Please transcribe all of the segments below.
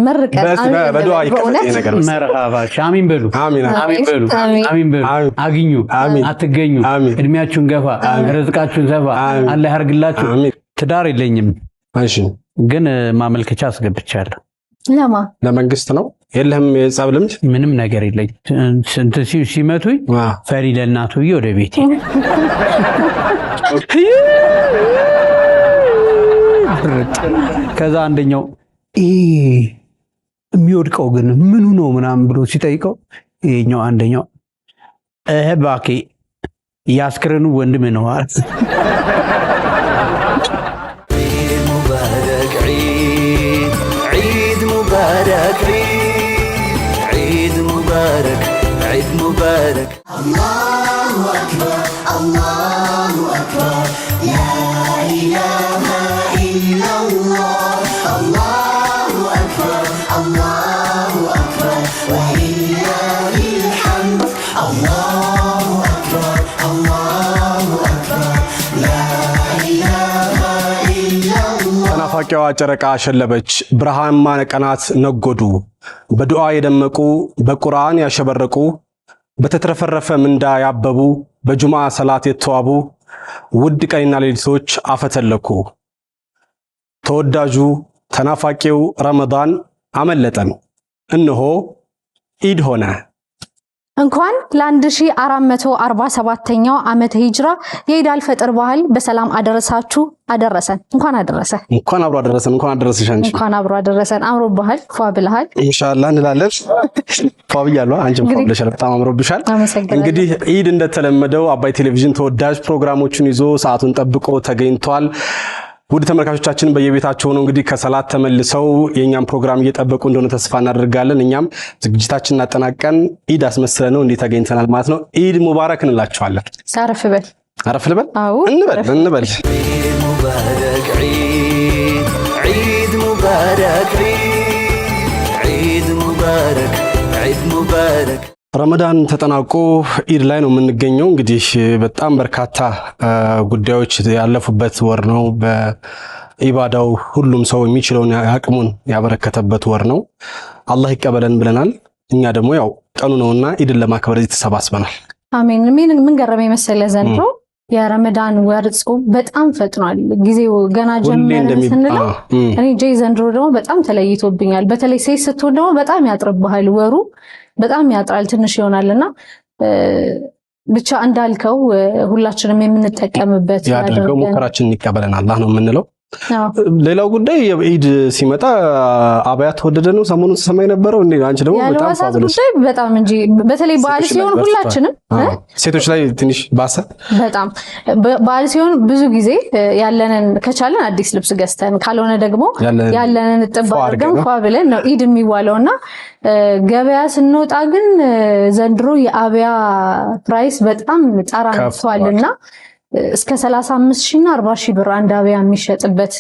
مركز بدعاء يكفي ነገር مرحبا አሚን በሉ አሚን በሉ አሚን በሉ አግኙ አትገኙ እድሜያችሁን ገፋ ርዝቃችሁን ሰፋ አላህ ያርግላችሁ ትዳር የለኝም እሺ ግን ማመልከቻ አስገብቻለሁ ለማ ለመንግስት ነው የለህም የጻብ ልምድ ምንም ነገር የለኝ እንት ሲመቱኝ ፈሪ ለናቱ ወደ ቤቴ ከዛ አንደኛው የሚወድቀው ግን ምኑ ነው ምናምን ብሎ ሲጠይቀው ይሄኛው አንደኛው ባኪ ያስክረኑ ወንድም ነው አይደል عيد مبارك عيد مبارك الله أكبر الله أكبر لا إله إلا الله الله أكبر الله أكبر ولله الحمد الله أكبر الله أكبر لا إله إلا الله ተናፋቂዋ ጨረቃ ሸለበች ብርሃንማ ቀናት ነጎዱ በዱዓ የደመቁ በቁርአን ያሸበረቁ በተትረፈረፈ ምንዳ ያበቡ በጁማ ሰላት የተዋቡ ውድ ቀንና ሌሊቶች አፈተለኩ ተወዳጁ ተናፋቂው ረመዳን አመለጠን እነሆ ኢድ ሆነ እንኳን ለ1447ኛው ዓመተ ሂጅራ የኢድ አልፈጥር በዓል በሰላም አደረሳችሁ አደረሰን እንኳን አብሮ አደረሰን እንኳን አብሮ አደረሰን አምሮ በዓል ፏብልሃል ኢንሻአላህ እንላለን ፏብያለሁ አንቺም ፏብለሻል በጣም አምሮብሻል እንግዲህ ኢድ እንደተለመደው አባይ ቴሌቪዥን ተወዳጅ ፕሮግራሞችን ይዞ ሰዓቱን ጠብቆ ተገኝቷል ውድ ተመልካቾቻችን በየቤታቸው ነው እንግዲህ ከሰላት ተመልሰው የኛም ፕሮግራም እየጠበቁ እንደሆነ ተስፋ እናደርጋለን እኛም ዝግጅታችንን አጠናቀን ኢድ አስመስለነው እንዴ ተገኝተናል ማለት ነው ኢድ ሙባረክ እንላችኋለን አረፍ ልበል አዎ እንበል عيد مبارك عيد مبارك عيد مبارك عيد مبارك ረመዳን ተጠናቆ ኢድ ላይ ነው የምንገኘው እንግዲህ በጣም በርካታ ጉዳዮች ያለፉበት ወር ነው በኢባዳው ሁሉም ሰው የሚችለውን አቅሙን ያበረከተበት ወር ነው አላህ ይቀበለን ብለናል እኛ ደግሞ ያው ቀኑ ነውና ኢድን ለማክበር እዚህ ተሰባስበናል አሜን ምን ገረመኝ መሰለ ዘንድሮ የረመዳን ወር ጾም በጣም ፈጥኗል ጊዜው ገና ጀመረ ስንለው እኔ ዘንድሮ ደግሞ በጣም ተለይቶብኛል በተለይ ሴት ስትሆን ደግሞ በጣም ያጥርብሃል ወሩ በጣም ያጥራል ትንሽ ይሆናልና ብቻ እንዳልከው ሁላችንም የምንጠቀምበት ያደርገው ሙከራችንን ይቀበለን አላህ ነው የምንለው ሌላው ጉዳይ የኢድ ሲመጣ አባያ ተወደደ ነው ሰሞኑን ሰማይ ነበረው እንዴ አንቺ ደግሞ በጣም ፋብለሽ በጣም እንጂ በተለይ በዓል ሲሆን ሁላችንም ሴቶች ላይ ትንሽ ባሰ በጣም በዓል ሲሆን ብዙ ጊዜ ያለንን ከቻለን አዲስ ልብስ ገዝተን ካልሆነ ደግሞ ያለንን ጥባ አድርገን ፋብለን ነው ኢድ የሚዋለውና ገበያ ስንወጣ ግን ዘንድሮ የአባያ ፕራይስ በጣም ጣራ ነክቷልና እስከ 35,000 እና 40,000 ብር አንድ አባያ የሚሸጥበት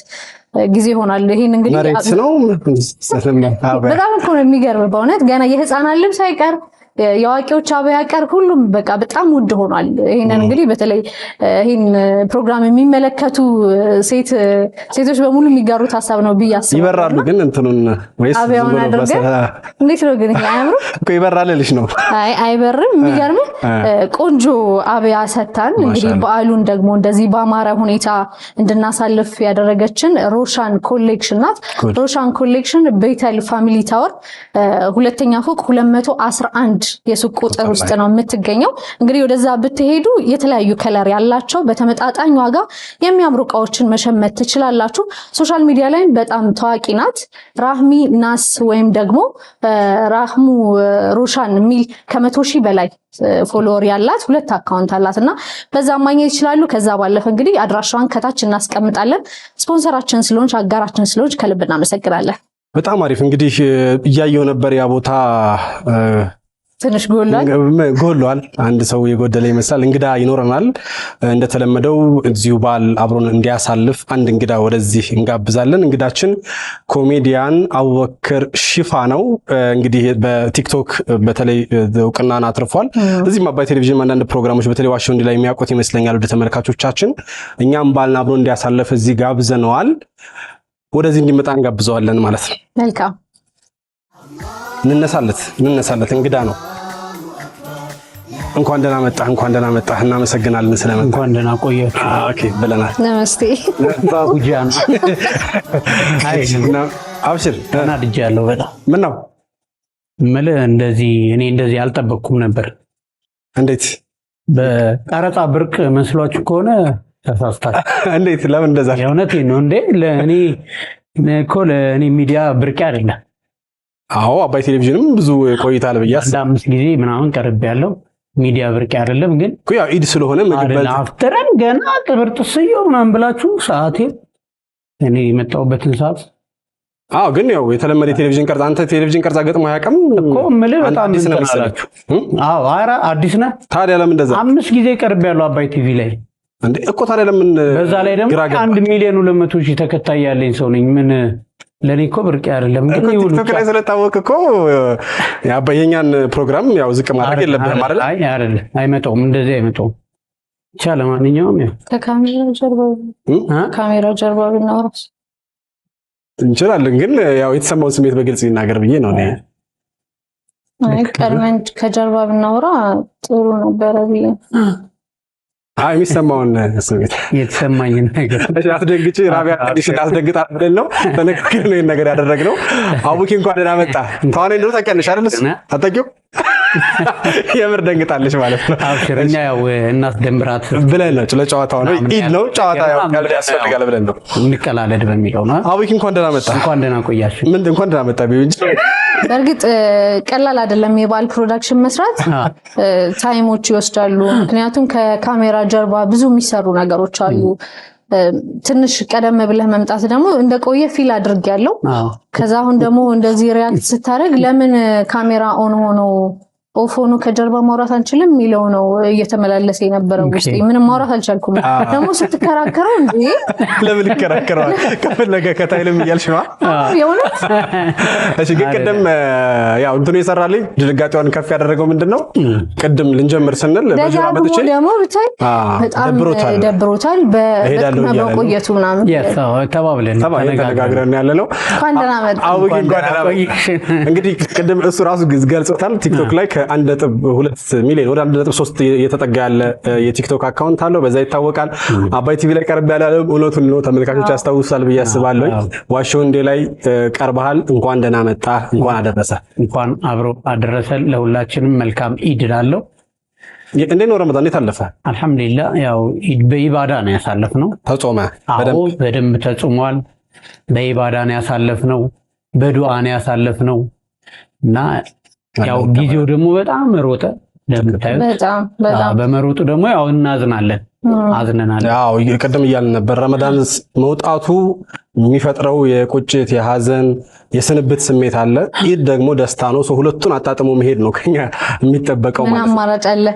ጊዜ ሆኗል ይሄን እንግዲህ በጣም እኮ ነው የሚገርም በእውነት ገና የህፃናት ልብስ አይቀር ያዋቂዎች አባያ ቀር ሁሉም በቃ በጣም ውድ ሆኗል ይሄንን እንግዲህ በተለይ ይሄን ፕሮግራም የሚመለከቱ ሴቶች በሙሉ የሚጋሩት ሐሳብ ነው ቢያስ ይበራሉ ግን እንትኑን ወይስ አባያውን አድርገን እንዴት ነው ግን ያምሩ እኮ ይበራልልሽ ነው አይበርም የሚገርም ቆንጆ አባያ ሰታን እንግዲህ በዓሉን ደግሞ እንደዚህ ባማረ ሁኔታ እንድናሳልፍ ያደረገችን ሮሻን ኮሌክሽን ናት ሮሻን ኮሌክሽን ቤተል ፋሚሊ ታወር ሁለተኛ ፎቅ 211 የሱቅ ቁጥር ውስጥ ነው የምትገኘው እንግዲህ ወደዛ ብትሄዱ የተለያዩ ከለር ያላቸው በተመጣጣኝ ዋጋ የሚያምሩ ዕቃዎችን መሸመት ትችላላችሁ ሶሻል ሚዲያ ላይ በጣም ታዋቂ ናት ራህሚ ናስ ወይም ደግሞ ራህሙ ሮሻን ሚል ከ100,000 በላይ ፎሎወር ያላት ሁለት አካውንት አላትና በዛ ማግኘት ይችላሉ ከዛ ባለፈ እንግዲህ አድራሻዋን ከታች እናስቀምጣለን ስፖንሰራችን ስለሆንሽ አጋራችን ስለሆንሽ ከልብ እናመሰግናለን በጣም አሪፍ እንግዲህ እያየው ነበር ያ ቦታ ትንሽ ጎሏል አንድ ሰው የጎደለ ይመስላል እንግዳ ይኖርናል እንደተለመደው እዚሁ ባል አብሮን እንዲያሳልፍ አንድ እንግዳ ወደዚህ እንጋብዛለን እንግዳችን ኮሜዲያን አቡበከር ሺፋ ነው እንግዲህ በቲክቶክ በተለይ እውቅናን አትርፏል እዚህም አባይ ቴሌቪዥን አንዳንድ ፕሮግራሞች በተለይ ዋሽንግተን ዲ ላይ የሚያውቁት ይመስለኛል ወደ ተመልካቾቻችን እኛም ባልን አብሮን እንዲያሳልፍ እዚህ ጋብዘነዋል ወደዚህ እንዲመጣ እንጋብዘዋለን ማለት ነው መልካም እንነሳለት እንግዳ ነው። እንኳን ደህና መጣህ እናመሰግናለን ስለመጣህ። እንኳን ደህና ቆያችሁ። ኦኬ ብለናል። ነመስቴ ባቡጃን አብሽር ተናድጃለሁ በጣም። ምን ነው እኔ እንደዚህ አልጠበቅኩም ነበር። እንዴት በቀረጻ ብርቅ መስሏችሁ ከሆነ ተሳስታችሁ። እንዴት ለምን እንደዛ? የእውነቴን ነው እንዴ ለእኔ ሚዲያ ብርቅ አይደለም። አዎ አባይ ቴሌቪዥንም ብዙ ቆይታል ብያስ 5 ጊዜ ምናምን ቀርቤያለሁ። ሚዲያ ብርቅ አይደለም ግን ያው ኢድ ስለሆነ ምግብ አፍተረን ገና ቅብርጥስዮ ምናምን ብላችሁ ሰዓቴ እኔ የመጣሁበትን ሰዓት ግን ያው የተለመደ ቴሌቪዥን ቀርጻ አንተ ቴሌቪዥን ቀርጻ ገጥሞ ያቀም እኮ ምልህ በጣም አዲስ ነው መሰላችሁ። ኧረ አዲስ ነህ። ታዲያ ለምን እንደዛ 5 ጊዜ ቀርቤያለሁ አባይ ቲቪ ላይ እንዴ እኮ ታዲያ ለምን? በዛ ላይ ደግሞ 1,200,000 ተከታይ ያለኝ ሰው ነኝ። ምን ለኔ እኮ ብርቅ አይደለም ግን ይሁን ቲክቶክ ላይ ስለታወቀ እኮ የአባየኛን ፕሮግራም ያው ዝቅ ማድረግ የለብንም አይደል? አይደለም አይመጣውም፣ እንደዚህ አይመጣውም። ቻለ ማንኛውም ያው ካሜራ ጀርባ ብናወራስ እንችላለን፣ ግን ያው የተሰማውን ስሜት በግልጽ ይናገር ብዬ ነው። ቀድመን ከጀርባ ብናወራ ጥሩ ነበረ ብዬ የሚሰማውን ስሜት የተሰማኝ ነገር አስደንግጬ ራቢያ አዲስ አስደንግጣ አይደል ነው ተነክከለ ነው ነገር ያደረግነው። አቡኪ እንኳን ደህና መጣ። ታውኔ እንደው ታውቂያለሽ አይደልስ? አታውቂው? የምር ደንግጣለች ማለት ነው። አብሽረኛ ያው እናት ደምራት ብለን ነው ለጨዋታው ነው ኢድ ነው ጨዋታ ያው ቀልድ ያስፈልጋል ብለን ነው እንቀላለድ በሚለው ነው። አቡኪ እንኳን ደህና መጣ። እንኳን ደህና ቆያችሁ። ምን እንኳን ደህና መጣ ቢሆን በእርግጥ ቀላል አይደለም የባል ፕሮዳክሽን መስራት፣ ታይሞች ይወስዳሉ። ምክንያቱም ከካሜራ ጀርባ ብዙ የሚሰሩ ነገሮች አሉ። ትንሽ ቀደም ብለህ መምጣት ደግሞ እንደቆየ ፊል አድርጌያለሁ። ከዛ አሁን ደግሞ እንደዚህ ሪያክት ስታደርግ ለምን ካሜራ ኦን ሆኖ ኦፍ ሆኖ ከጀርባ ማውራት አንችልም የሚለው ነው እየተመላለሰ የነበረው ውስጥ። ምንም ማውራት አልቻልኩም። ደግሞ ስትከራከረው እንዴ ለምን ይከራከራል? ከፈለገ ከታይልም እያልሽ ነው። የእውነት እሺ። ግን ቅድም ያው እንትኑ የሰራልኝ ድንጋጤዋን ከፍ ያደረገው ምንድነው? ቅድም ልንጀምር ስንል በጆራ መጥቼ ደግሞ ብታይ በጣም ደብሮታል በቆየቱ ምናምን ተነጋግረን ያለነው። እንኳን ደህና መጣ። እንግዲህ ቅድም እሱ ራሱ ገልጾታል። ቲክቶክ ላይ ከ1.2 ሚሊዮን ወደ 1.3 እየተጠጋ ያለ የቲክቶክ አካውንት አለው። በዛ ይታወቃል። አባይ ቲቪ ላይ ቀርብ ያለ እውነቱን ነው ተመልካቾች ያስታውሳል ብዬ አስባለሁ። ዋሾው እንዴ ላይ ቀርበሃል። እንኳን ደህና መጣ። እንኳን አደረሰ። እንኳን አብሮ አደረሰ። ለሁላችንም መልካም ኢድ እላለሁ። እንዴት ነው ረመዳን እንዴት አለፈ? አልሐምዱሊላህ ያው ኢድ በኢባዳ ነው ያሳለፍነው። ተጾመ? በደንብ ተጾሟል። በኢባዳ ነው ያሳለፍነው። በዱዓ ነው ያሳለፍነው እና ያው ጊዜው ደግሞ በጣም ሮጠ። ለምታዩት በጣም በመሮጡ ደግሞ ያው እናዝናለን፣ አዝነናል። ያው ቅድም እያልን ነበር ረመዳን መውጣቱ የሚፈጥረው የቁጭት የሐዘን የስንብት ስሜት አለ። ኢድ ደግሞ ደስታ ነው። ሰው ሁለቱን አጣጥሞ መሄድ ነው ከኛ የሚጠበቀው ማለት ነው። አማራጭ አለ።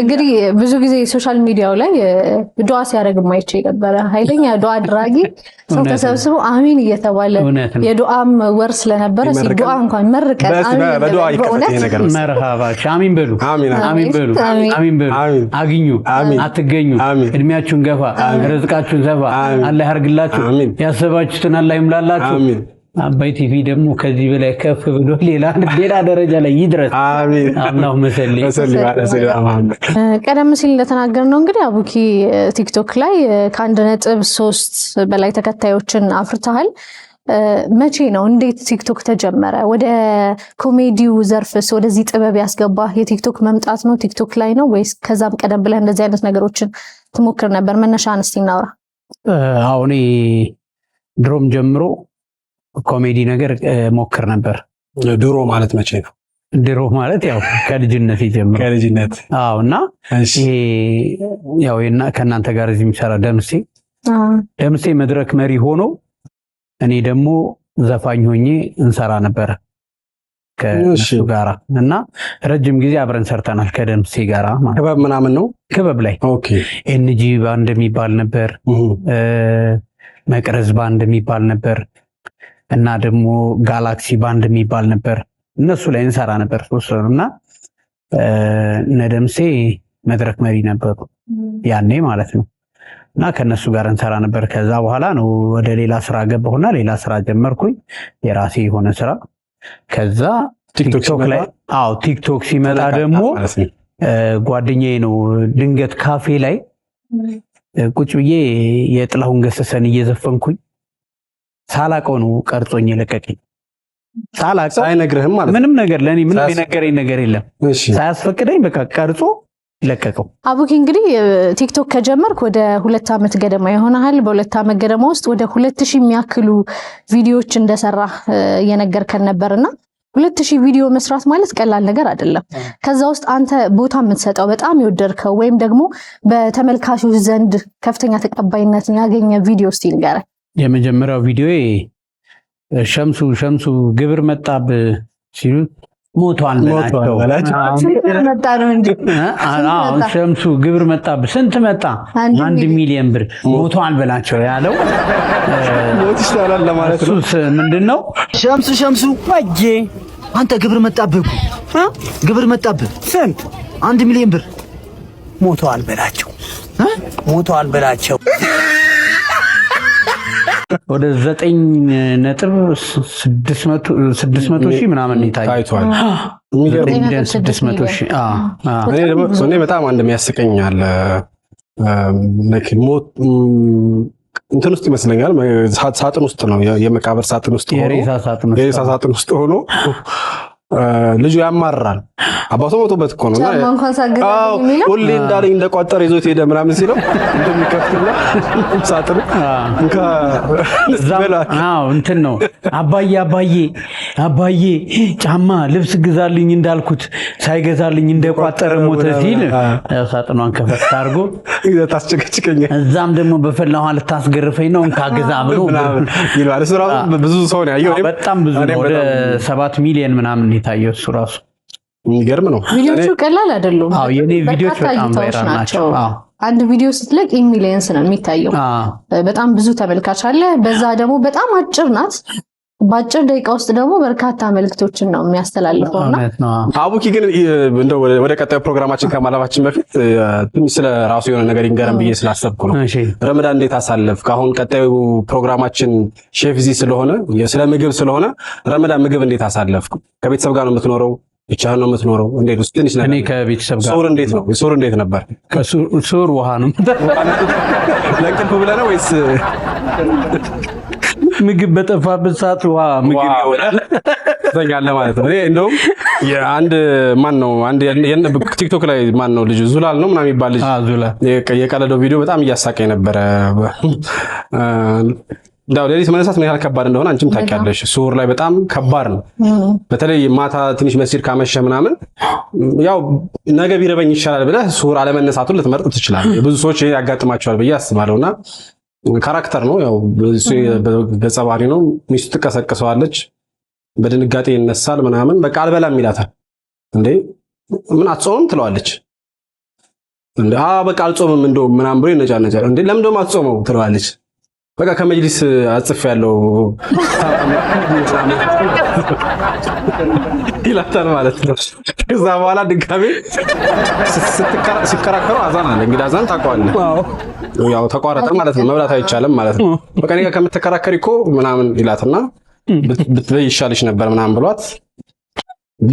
እንግዲህ ብዙ ጊዜ ሶሻል ሚዲያው ላይ ዱዓ ሲያደርግ ማይቼ ነበር። ኃይለኛ ዱዓ አድራጊ ሰው ተሰብስቦ አሚን እየተባለ የዱዓም ወር ስለነበረ ዱዓ እንኳን መርቀን በዱዓ ይከፈት ይሄ ነገር መርሃባ አሚን በሉ አሚን በሉ አሚን በሉ አግኙ አትገኙ እድሜያችሁን ገፋ ርዝቃችሁን ሰፋ አላህ ያርግላችሁ ያሰባችሁትን አላህ ይምላላችሁ። አባይ ቲቪ ደግሞ ከዚህ በላይ ከፍ ብሎ ሌላ ደረጃ ላይ ይድረስ። አሜን። አላሁመ ሰሊ ቀደም ሲል እንደተናገርነው እንግዲህ አቡኪ ቲክቶክ ላይ ከ1.3 በላይ ተከታዮችን አፍርተሃል። መቼ ነው እንዴት ቲክቶክ ተጀመረ? ወደ ኮሜዲው ዘርፍስ ወደዚህ ጥበብ ያስገባህ የቲክቶክ መምጣት ነው ቲክቶክ ላይ ነው ወይስ ከዛም ቀደም ብለህ እንደዚህ አይነት ነገሮችን ትሞክር ነበር? መነሻ አንስቲ እናውራ። አሁን ድሮም ጀምሮ ኮሜዲ ነገር ሞክር ነበር። ድሮ ማለት መቼ ነው? ድሮ ማለት ያው ከልጅነት ጀምሮ ከልጅነት። አዎ። እና ያው ከእናንተ ጋር እዚህ የሚሰራ ደምሴ መድረክ መሪ ሆኖ እኔ ደግሞ ዘፋኝ ሆኜ እንሰራ ነበር ከእሱ ጋራ እና ረጅም ጊዜ አብረን ሰርተናል ከደምሴ ጋራ። ክበብ ምናምን ነው ክበብ ላይ ኦኬ። ኤንጂ ባንድ የሚባል ነበር፣ መቅረዝ ባንድ የሚባል ነበር እና ደግሞ ጋላክሲ ባንድ የሚባል ነበር። እነሱ ላይ እንሰራ ነበር እና ነደምሴ መድረክ መሪ ነበሩ ያኔ ማለት ነው። እና ከነሱ ጋር እንሰራ ነበር። ከዛ በኋላ ነው ወደ ሌላ ስራ ገባሁና ሌላ ስራ ጀመርኩኝ፣ የራሴ የሆነ ስራ። ከዛ ቲክቶክ ላይ ቲክቶክ ሲመጣ ደግሞ ጓደኛዬ ነው ድንገት ካፌ ላይ ቁጭ ብዬ የጥላሁን ገሰሰን እየዘፈንኩኝ ሳላቀው ነው ቀርጾኝ ለቀቀኝ። ሳላቀው አይነግርህም ማለት ምንም ነገር ለኔ ምንም የነገረኝ ነገር የለም። ሳያስፈቅደኝ በቃ ቀርጾ ለቀቀው። አቡኪ እንግዲህ ቲክቶክ ከጀመርክ ወደ 2 ዓመት ገደማ ይሆናል። በ2 ዓመት ገደማ ውስጥ ወደ 2000 የሚያክሉ ቪዲዮዎች እንደሰራ እየነገርከን ነበርና 2000 ቪዲዮ መስራት ማለት ቀላል ነገር አይደለም። ከዛ ውስጥ አንተ ቦታ የምትሰጠው በጣም የወደድከው ወይም ደግሞ በተመልካቾች ዘንድ ከፍተኛ ተቀባይነትን ያገኘ ቪዲዮ እስቲ ንገረን። የመጀመሪያው ቪዲዮ ሸምሱ ግብር መጣብ ሲሉ ሞቷል በላቸው። መጣ ነው እንጂ ሸምሱ ግብር መጣብ ስንት መጣ? 1 ሚሊዮን ብር ሞቷል በላቸው ያለው ሞት ይሻላል ለማለት ነው። እሱስ ምንድነው? ሸምሱ ወጄ አንተ ግብር መጣብህ ግብር መጣብህ ስንት? 1 ሚሊዮን ብር ሞቷል በላቸው ሞቷል በላቸው። ወደ 9.600,000 ምናምን ታይቷል። ሚሊዮን 600,000 እኔ ደግሞ በጣም እንደሚያስቀኝ አለ ሞት እንትን ውስጥ ይመስለኛል ሳጥን ውስጥ ነው የመቃብር ሳጥን ውስጥ ሆኖ የሬሳ ሳጥን ውስጥ ሆኖ ልጁ ያማራል። አባቱ ሞቶበት እኮ ነው ሁሌ እንዳለኝ እንደቋጠረ ይዞት ሄደ ምናምን ሲለው እንደሚከፍትና ሳጥን እንትን ነው አባዬ ጫማ ልብስ ግዛልኝ እንዳልኩት ሳይገዛልኝ እንደቋጠረ ሞተ ሲል ሳጥኗን ከፈት አድርጎ ታስጨቀጭቀኛል። እዛም ደግሞ በፈላ ውሃ ልታስገርፈኝ ነው እንካ ግዛ ብሎ ይላል። እሱ ራሱ ብዙ ሰው ነው ያየው። በጣም ብዙ ነው። ወደ 7 ሚሊዮን ምናምን የታየው እሱ ራሱ የሚገርም ነው። ቪዲዮቹ ቀላል አይደሉም። የኔ ቪዲዮች በጣም ቫይራል ናቸው። አንድ ቪዲዮ ስትለቅ ሚሊየንስ ነው የሚታየው። በጣም ብዙ ተመልካች አለ። በዛ ደግሞ በጣም አጭር ናት። በአጭር ደቂቃ ውስጥ ደግሞ በርካታ መልእክቶችን ነው የሚያስተላልፈውና አቡኪ ግን እንደው ወደ ቀጣዩ ፕሮግራማችን ከማለፋችን በፊት ትንሽ ስለ ራሱ የሆነ ነገር ይንገረን ብዬ ስላሰብኩ ነው። ረመዳን እንዴት አሳለፍክ? አሁን ቀጣዩ ፕሮግራማችን ሼፍ ዚ ስለሆነ ስለ ምግብ ስለሆነ ረመዳን ምግብ እንዴት አሳለፍክ? ከቤተሰብ ጋር ነው የምትኖረው? ብቻህን ነው የምትኖረው? እንዴት ውስጥ ትንሽ ነገር እኔ ከቤተሰብ ጋር ሱር እንዴት ነው? ሱር እንዴት ነበር? ሱር ውሃ ነው ለእንቅልፍ ብለህ ነው ወይስ ምግብ በጠፋበት ሰዓት ውሃ ምግብ ይሆናል ተኛለህ ማለት ነው? እኔ እንደውም አንድ ማን ነው ቲክቶክ ላይ ማን ነው ልጅ ዙላል ነው ምናምን የሚባል ልጅ የቀለደው ቪዲዮ በጣም እያሳቀኝ ነበረ። ዳው ሌሊት መነሳት ምን ያህል ከባድ እንደሆነ አንቺም ታውቂያለሽ። ሱር ላይ በጣም ከባድ ነው። በተለይ ማታ ትንሽ መስጊድ ካመሸ ምናምን ያው ነገ ቢረበኝ ይሻላል ብለህ ሱር አለመነሳቱን ልትመርጥ ትችላለህ። ብዙ ሰዎች ያጋጥማቸዋል ብዬ አስባለሁና ካራክተር ነው ያው ገጸ ባህሪ ነው። ሚስቱ ትቀሰቅሰዋለች፣ በድንጋጤ ይነሳል ምናምን በቃ አልበላም ይላታል። እንዴ ምን አትጾምም ትለዋለች። እንዴ በቃ አልጾምም እንደው ምናምን ብሎ ይነጫነጫል። እንዴ ለምን ደሞ አትጾመው ትለዋለች። በቃ ከመጅሊስ አጽፍ ያለው ይላታል ማለት ነው። ከዛ በኋላ ድጋሜ ሲከራከሩ አዛን አለ። እንግዲህ አዛን ታውቀዋለህ፣ ያው ተቋረጠ ማለት ነው። መብላት አይቻልም ማለት ነው። በቃ እኔ ጋር ከምትከራከሪ እኮ ምናምን ይላትና ብትበይ ይሻልሽ ነበር ምናምን ብሏት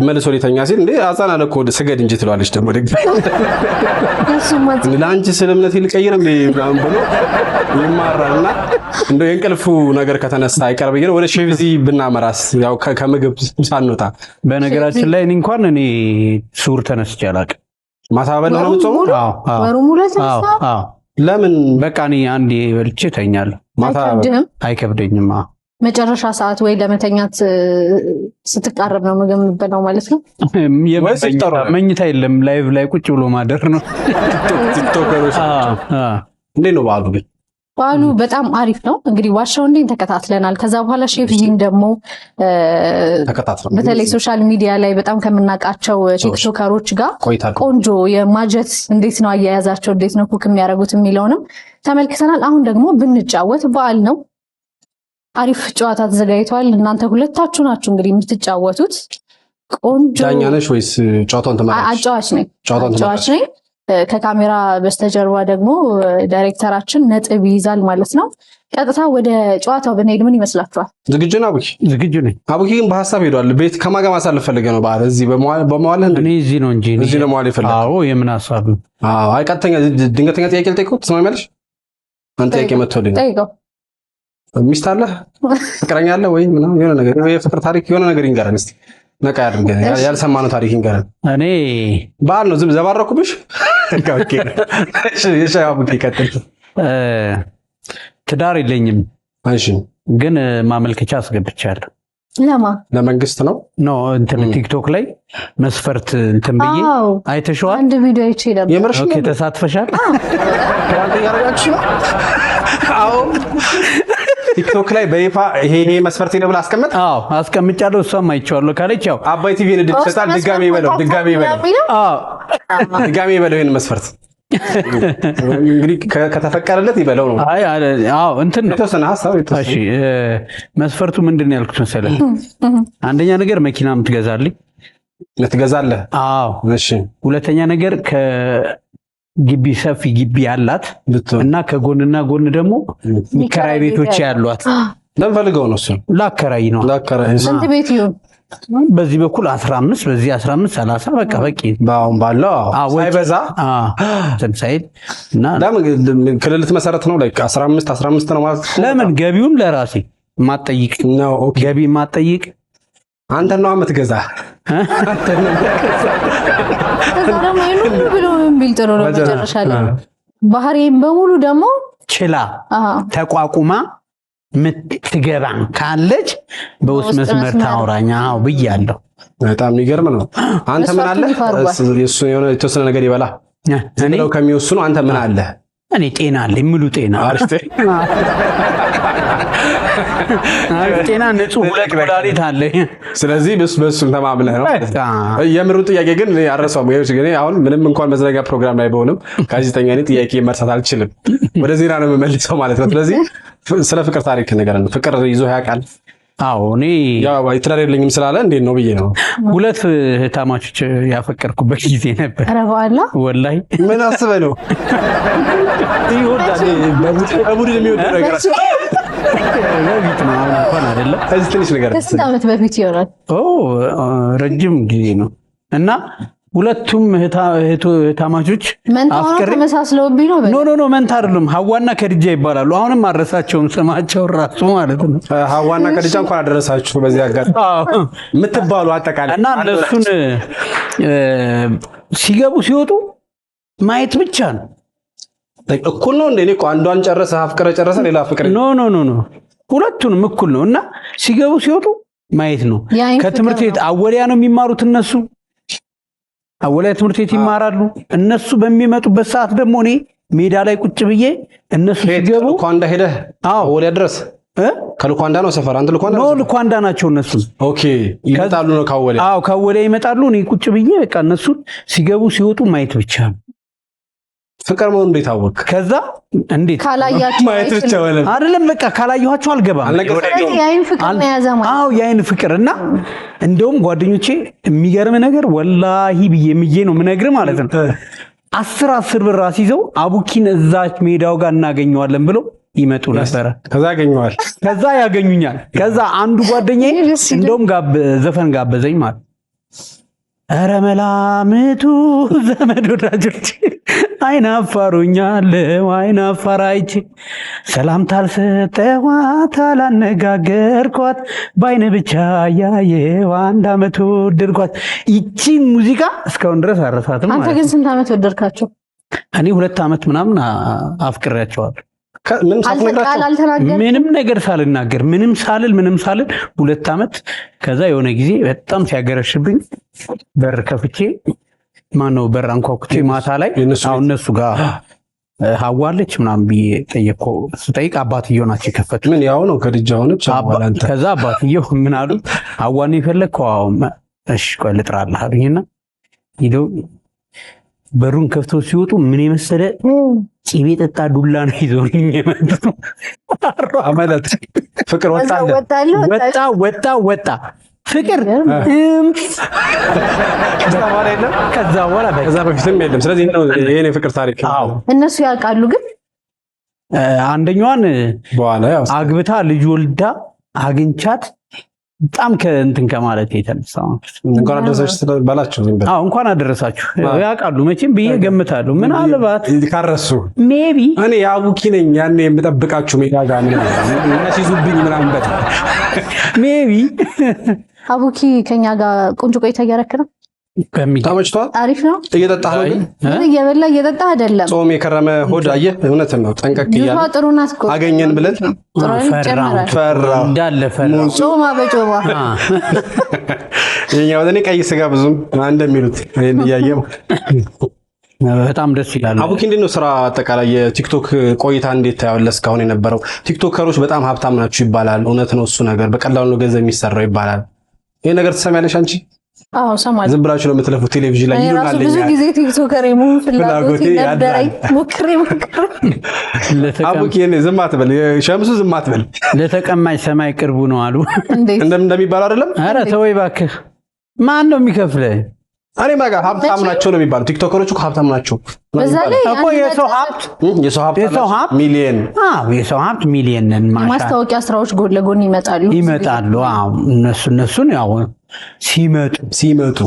መልሶ ሊተኛ ሲል እንዴ አዛን አለ እኮ ስገድ እንጂ ትለዋለች። ደግሞ ድጋሜ ለአንቺ ስለምነት ይልቀይር እንዴ ምናምን ብሎ ይማራልና እንደው የእንቅልፉ ነገር ከተነሳ አይቀር ብዬ ወደ ሼፍ ዚ ብናመራስ ያው ከምግብ ሳንወጣ። በነገራችን ላይ እኔ ሱር ተነስቼ አላውቅም። ማታ በለው ነው የምትጾመው? ወሩ ሙለት ነው። ለምን? በቃ እኔ አንዴ በልቼ ተኛለሁ። ማታ አይከብደኝም። መጨረሻ ሰዓት ወይ ለመተኛት ስትቃረብ ነው ምግብ የምበላው ማለት ነው። መኝታ የለም፣ ላይቭ ላይ ቁጭ ብሎ ማደር ነው። ቲክቶከሮች እንዴት ነው በዓሉ? ግን በዓሉ በጣም አሪፍ ነው። እንግዲህ ዋሻው እንዴት ተከታትለናል። ከዛ በኋላ ሼፍ ዚም ደግሞ በተለይ ሶሻል ሚዲያ ላይ በጣም ከምናውቃቸው ቲክቶከሮች ጋር ቆንጆ የማጀት እንዴት ነው አያያዛቸው፣ እንዴት ነው ኩክ የሚያደርጉት የሚለውንም ተመልክተናል። አሁን ደግሞ ብንጫወት በዓል ነው። አሪፍ ጨዋታ ተዘጋጅቷል። እናንተ ሁለታችሁ ናችሁ እንግዲህ የምትጫወቱት። ቆንጆ ዳኛ ነሽ ወይስ ጨዋታውን ተመራጭ? አጫዋች ነኝ። ከካሜራ በስተጀርባ ደግሞ ዳይሬክተራችን ነጥብ ይይዛል ማለት ነው። ቀጥታ ወደ ጨዋታው ብንሄድ ምን ይመስላችኋል? ዝግጁ ነው አቡኪ? ዝግጁ ነኝ። አቡኪ ግን በሐሳብ ሄዷል። ቤት ከማን ጋር ማሳለፍ ፈልገ ነው? በዓል እዚህ በመዋል እኔ እዚህ ነው እንጂ እዚህ ነው መዋል ይፈልጋል። አዎ የምን ሐሳብ ነው? አዎ አይ ቀጥተኛ ድንገተኛ ጥያቄ ልጠይቀው ትስማሚያለሽ? አንተ ጥያቄ መጥቶልኝ ጠይቀው። ሚስት አለ ፍቅረኛ አለ ወይ ምናምን የሆነ ነገር የፍቅር ታሪክ የሆነ ነገር ይንገረን እስቲ። ነቃ ያድርገን ያልሰማነው ታሪክ ይንገረን። እኔ በዓል ነው ዝም ዘባረኩብሽ። ኦኬ እሺ አቡኪ ቀጥል። ትዳር የለኝም። እሺ ግን ማመልከቻ አስገብቻለሁ። ለመንግስት ነው? ኖ እንትን ቲክቶክ ላይ መስፈርት እንትን ብዬ አይተሽዋል? አንድ ቪዲዮ አይቼ ነበር። ኦኬ ተሳትፈሻል? አዎ ቲክቶክ ላይ በይፋ ይሄ መስፈርት ነው ብላ አስቀምጥ። አዎ አስቀምጫለሁ። እሷም አይቼዋለሁ ካለች ያው አባይ ቲቪን እድል ይሰጣል። ድጋሜ ይበለው። አዎ ድጋሜ ይበለው ይሄን መስፈርት እንግዲህ ከተፈቀደለት ይበለው ነው። አዎ እንትን የተወሰነ ሐሳብ እሺ መስፈርቱ ምንድን ነው ያልኩት መሰለህ? አንደኛ ነገር መኪና የምትገዛልኝ ልትገዛለህ? አዎ እሺ። ሁለተኛ ነገር ከግቢ ሰፊ ግቢ ያላት እና ከጎንና ጎን ደግሞ ሚከራይ ቤቶች ያሏት። ለምን ፈልገው ነው? እሱ ላከራይ ነው። ስንት ቤት ይሁን? በዚህ በኩል 15 በዚህ 15 30 በቃ በቂ ባውን ባለው ሳይበዛ ሳይድ እና ክልል ልትመሰረት ነው። ላይክ 15 ነው ማለት ነው። ለምን ገቢውን ለራሴ ማጠይቅ ነው። ኦኬ ገቢ ማጠይቅ አንተ ነው የምትገዛ። ደግሞ ይሁን ብሎ ቢል ጥሩ ነው። መጨረሻ ላይ ባህሪም በሙሉ ደግሞ ችላ ተቋቁማ ምትገባ ካለች በውስጥ መስመር ታውራኛው ብያለሁ። በጣም የሚገርም ነው። አንተ ምን አለ እሱ የሆነ የተወሰነ ነገር ይበላ እኔ ነው ከሚወስኑ አንተ ምን አለ? እኔ ጤና አለኝ ሙሉ ጤና ጤና ንጹህ ሁለት ኩላሊት አለኝ። ስለዚህ በሱም ተማምለህ ነው። የምሩ ጥያቄ ግን ያረሳው ይሄው ግን አሁን ምንም እንኳን መዝናኛ ፕሮግራም ላይ በሆነም ጋዜጠኛ ነኝ ጥያቄ መርሳት አልችልም። ወደ ዜና ነው የምመልሰው ማለት ነው። ስለዚህ ስለ ፍቅር ታሪክ ንገረን። ፍቅር ይዞ ያውቃል? አዎ እኔ ያው ትዳር የለኝም ስላለ እንዴት ነው ብዬ ነው። ሁለት እህታማቾች ያፈቀርኩበት ጊዜ ነበር። ኧረ በኋላ ወላሂ ምን አስበህ ነው? ይወዳል በቡድን የሚወደው ነገር በፊት ነው አሁን እንኳን አይደለም። እዚህ ትንሽ ነገር ከስንት ዓመት በፊት ይሆናል? ረጅም ጊዜ ነው እና ሁለቱም እህታማቾች መንታው ተመሳስለውብኝ ነው። ኖ መንታ አይደሉም። ሐዋና ከድጃ ይባላሉ። አሁንም አረሳቸውም ስማቸው ራሱ ማለት ነው። ሐዋና ከድጃ እንኳን አደረሳችሁ በዚህ አጋጣሚ የምትባሉ አጠቃላይ እና እነሱን ሲገቡ ሲወጡ ማየት ብቻ ነው። እኩል ነው እንዴ? እኮ አንዷን ጨረሰ አፍቅረ ጨረሰ ሌላ ፍቅር ኖ ሁለቱንም እኩል ነው። እና ሲገቡ ሲወጡ ማየት ነው። ከትምህርት ቤት አወሊያ ነው የሚማሩት እነሱ አወሊያ ትምህርት ቤት ይማራሉ። እነሱ በሚመጡበት ሰዓት ደግሞ እኔ ሜዳ ላይ ቁጭ ብዬ እነሱ ሲገቡ ልኳንዳ ሄደህ አወሊያ ድረስ ከልኳንዳ ነው ሰፈር አንተ ልኳንዳ ነው ልኳንዳ ናቸው እነሱ። ኦኬ ይመጣሉ ነው ካወሊያ? አዎ ካወሊያ ይመጣሉ። እኔ ቁጭ ብዬ በቃ እነሱ ሲገቡ ሲወጡ ማየት ብቻ ነው። ፍቅር ነው እንዴት አወቅ? ከዛ እንዴት ካላያችሁ ማየት ብቻ ወለ አይደለም በቃ ካላየኋቸው አልገባም። ያይን ፍቅር ነው ያዘ ማለት አዎ ያይን ፍቅር እና እንደውም ጓደኞቼ የሚገርም ነገር ወላሂ ብዬ ነው የምነግርህ ማለት ነው 10 ብር አስይዘው አቡኪን እዛች ሜዳው ጋር እናገኘዋለን ብለው ይመጡ ነበር። ከዛ ያገኙኛል። ከዛ አንዱ ጓደኛዬ እንደውም ዘፈን ጋበዘኝ ማለት ኧረ መላምቱ ዘመድ ወዳጆች አይናፋሩኛል አይናፋራይቼ ሰላምታ አልሰጠኋት አላነጋገርኳት በአይን ብቻ ያየው 1 ዓመት ወደድኳት። ይቺን ሙዚቃ እስካሁን ድረስ አረሳትም። አንተ ግን ስንት ዓመት ወደድካቸው? እኔ 2 ዓመት ምናምን አፍቅሬያቸዋለሁ። ምንም ነገር ሳልናገር ምንም ሳልል 2 ዓመት። ከዛ የሆነ ጊዜ በጣም ሲያገረሽብኝ በር ከፍቼ ማነው በር አንኳኩቼ ማታ ላይ አሁን እነሱ ጋር ሐዋለች ምናምን ብዬ ጠየቅኩ። ስጠይቅ አባትየው ናቸው የከፈቱ። ምን ያው ነው ከድጃ ሆነች አባላንተ። ከዛ አባትየው ምን አሉ? ሐዋን የፈለግከው? እሺ ቆይ ልጥራልህ አሉኝና ሄደው በሩን ከፍተው ሲወጡ ምን የመሰለ ቂቤ ጠጣ ዱላ ነው ይዞልኝ የመጡት። አመለት ፍቅር ወጣ ፍቅር ከዛ በኋላ በፊትም የለም። ስለዚህ ነው የኔ ፍቅር ታሪክ። እነሱ ያውቃሉ ግን አንደኛዋን በኋላ ያው አግብታ ልጅ ወልዳ አግኝቻት በጣም ከእንትን ከማለት የተነሳ እንኳን አደረሳችሁ ባላችሁ አዎ እንኳን አደረሳችሁ ያውቃሉ መቼም ብዬ ገምታለሁ። ምናልባት ካረሱ ሜቢ እኔ አቡኪ ነኝ ያኔ የምጠብቃችሁ ሜዳ ጋር ምናምን ሲዙብኝ ምናምን በቃ ሜቢ አቡኪ ከኛ ጋር ቆንጆ ቆይታ እያደረክ ነው። ተመችቷል? አሪፍ ነው። እየጠጣህ ነው ግን እየበላ እየጠጣህ አይደለም። ጾም የከረመ ሆድ አየህ። እውነትን ነው። ጠንቀቅ እያለ ጥሩ ናት እኮ አገኘን ብለን ፈራው እንዳለ ፈራው ጮማ በጮማ የኛው ወደኔ ቀይ ስጋ ብዙም እንደሚሉት እያየው በጣም ደስ ይላል። አቡኪ እንዴት ነው ስራ አጠቃላይ የቲክቶክ ቆይታ እንዴት ታያለህ? እስካሁን የነበረው ቲክቶከሮች በጣም ሀብታም ናቸው ይባላል። እውነት ነው እሱ ነገር? በቀላሉ ነው ገንዘብ የሚሰራው ይባላል። ይሄ ነገር ትሰማያለሽ አንቺ? አዎ ሰማለሁ። ዝም ብላችሁ ነው የምትለፉት ቴሌቪዥን ላይ ይሉናል። ብዙ ጊዜ ቲክቶከር የመሆን ፍላጎት ነበረኝ። ሞክሬ አቡኪ ዝም አትበል፣ ሸምሱ ዝም አትበል። ለተቀማጭ ሰማይ ቅርቡ ነው አሉ እንደሚባለው አይደለም። ኧረ ተወይ እባክህ። ማን ነው የሚከፍልህ? እኔ ማጋ ሀብታም ናቸው ነው የሚባለው። ቲክቶከሮች እኮ ሀብታም ናቸው። በዛ ላይ እኮ የሰው ሀብት ሚሊየን የሰው ሀብት ሚሊየን ነን። ማስታወቂያ ስራዎች ጎን ለጎን ይመጣሉ። አዎ እነሱን ያው ሲመጡ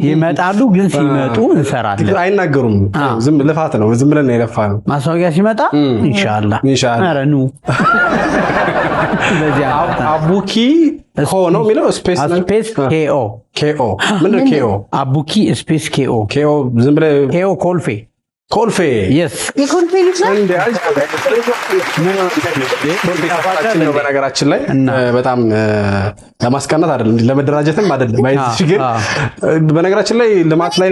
ይመጣሉ። ግን ሲመጡ እንሰራለን። አይናገሩም። ዝም ልፋት ነው። ዝም ብለን የለፋ ነው። ማስታወቂያ ሲመጣ ኢንሻአላህ ኧረ ኑ አቡኪ ነው የሚለው ስፔስ ኬኦ ምንድን ነው? ኬኦ አቡኪ ስፔስ ኬኦ ዝም ብለህ ኬኦ ኮልፌ የስ የኮልፌ ልጅ ነው። በነገራችን ላይ በጣም ለማስቀናት አይደለም ለመደራጀትም አይደለም። ግን በነገራችን ላይ ልማት ላይ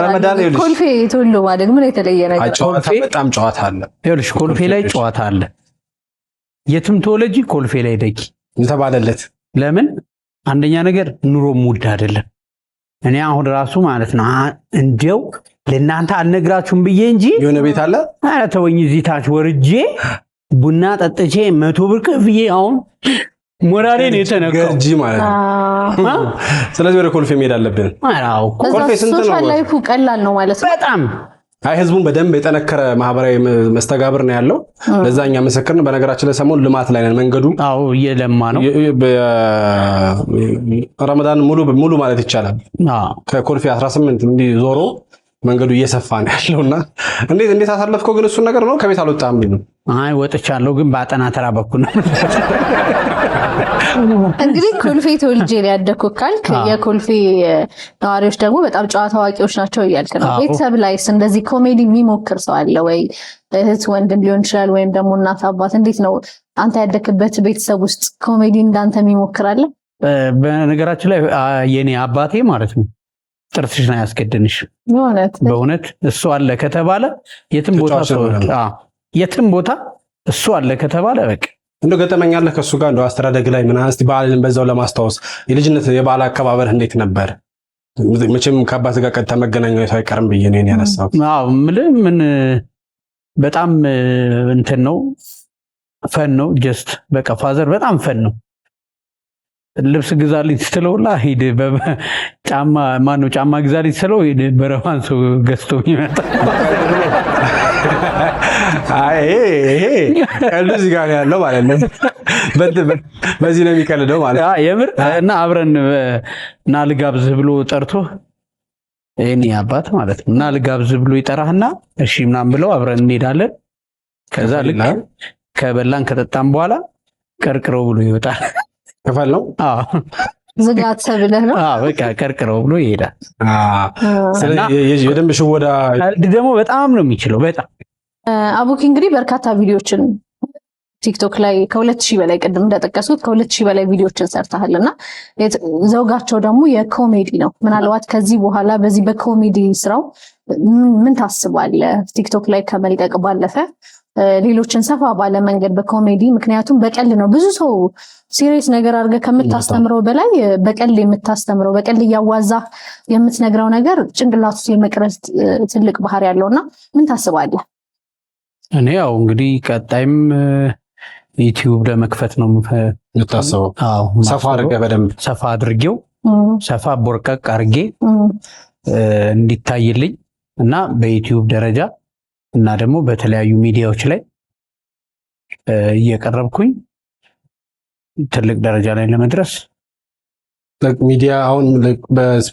ረመዳን ይልሽ ኮልፌ ቶሎ ማለት ምን የተለየ ነገር በጣም ጨዋታ አለ። ይልሽ ኮልፌ ላይ ጨዋታ አለ። የትም ተወለጂ ኮልፌ ላይ ደቂ የተባለለት ለምን? አንደኛ ነገር ኑሮ ሙድ አይደለም። እኔ አሁን ራሱ ማለት ነው እንደው ለእናንተ አልነግራችሁም ብዬ እንጂ የሆነ ቤት አለ። ኧረ ተወኝ። እዚህ ታች ወርጄ ቡና ጠጥቼ 100 ብር ከፍዬ አሁን ሞራሌን የተነካው ገርጂ ማለት ነው። ስለዚህ ወደ ኮልፌ መሄድ አለብን። አዎ ኮልፌ ስንት ነው? ሶሻል ላይፉ ቀላል ነው ማለት ነው በጣም። አይ ህዝቡን በደንብ የጠነከረ ማህበራዊ መስተጋብር ነው ያለው። ለዛኛ ምስክርን በነገራችን ላይ ሰሞኑን ልማት ላይ ነን። መንገዱ አዎ እየለማ ነው። ረመዳን ሙሉ ማለት ይቻላል ከኮልፌ 18 እንዲህ ዞሮ መንገዱ እየሰፋ ነው ያለውና እንዴት አሳለፍከው? ግን እሱን ነገር ነው ከቤት አልወጣም ነው? አይ ወጥቻለሁ፣ ግን በአጠና ተራ በኩል ነው። እንግዲህ ኮልፌ ተወልጄ ያደኩት ካልክ የኮልፌ ነዋሪዎች ደግሞ በጣም ጨዋታ አዋቂዎች ናቸው እያልክ ነው። ቤተሰብ ላይስ እንደዚህ ኮሜዲ የሚሞክር ሰው አለ ወይ? እህት ወንድም ሊሆን ይችላል፣ ወይም ደግሞ እናት አባት። እንዴት ነው አንተ ያደክበት ቤተሰብ ውስጥ ኮሜዲ እንዳንተ የሚሞክር አለ? በነገራችን ላይ የኔ አባቴ ማለት ነው ጥርስሽ ነው ያስገድንሽ። በእውነት እሱ አለ ከተባለ የትም ቦታ እሱ አለ ከተባለ በቃ እንደው ገጠመኛለህ ከሱ ጋር እንደው አስተዳደግ ላይ ምን አንስቲ በዓልን በዛው ለማስታወስ የልጅነት የበዓል አከባበር እንዴት ነበር? መቼም ከአባት ጋር ቀጥታ መገናኘው አይቀርም ብዬ ነው ያነሳው። አዎ ምን በጣም እንትን ነው ፈን ነው። ጀስት በቃ ፋዘር በጣም ፈን ነው። ልብስ ግዛልኝ ስትለውላ ሂድ ጫማ ማነው ጫማ ግዛልኝ ስትለው ሂድ በረዋን ሰው ገዝቶ ይመጣ። አይ ይሄ ቀልድ እዚህ ጋር ያለው ማለት ነው። በዚህ ነው የሚቀልደው ማለት ነው የምር። እና አብረን እና ልጋብዝህ ብሎ ጠርቶ እኔ አባት ማለት ነው እና ልጋብዝህ ብሎ ይጠራህና እሺ ምናምን ብለው አብረን እንሄዳለን። ከዛ ልክ ከበላን ከጠጣን በኋላ ቀርቅረው ብሎ ይወጣል። ከፈል ነው ዝጋት ሰብለህ ነው በቃ ቀርቅረው ብሎ ይሄዳል። ስለዚህ የደንብ ሽወዳ ደግሞ በጣም ነው የሚችለው። በጣም አቡኪ እንግዲህ በርካታ ቪዲዮችን ቲክቶክ ላይ ከ2000 በላይ ቅድም እንደጠቀሱት ከ2000 በላይ ቪዲዮችን ሰርተሃልና ዘውጋቸው ደግሞ የኮሜዲ ነው። ምናልባት ከዚህ በኋላ በዚህ በኮሜዲ ስራው ምን ታስባለህ? ቲክቶክ ላይ ከመልቀቅ ባለፈ ሌሎችን ሰፋ ባለ መንገድ በኮሜዲ ምክንያቱም በቀል ነው ብዙ ሰው ሲሪየስ ነገር አድርገህ ከምታስተምረው በላይ በቀል የምታስተምረው በቀል እያዋዛ የምትነግረው ነገር ጭንቅላት ውስጥ የመቅረጽ ትልቅ ባህሪ ያለውና ምን ታስባለህ? እኔ ያው እንግዲህ ቀጣይም ዩቲዩብ ለመክፈት ነው የምታስበው። ሰፋ አድርገህ በደንብ ሰፋ አድርጌው ሰፋ ቦርቀቅ አድርጌ እንዲታይልኝ እና በዩቲዩብ ደረጃ እና ደግሞ በተለያዩ ሚዲያዎች ላይ እየቀረብኩኝ ትልቅ ደረጃ ላይ ለመድረስ ሚዲያ አሁን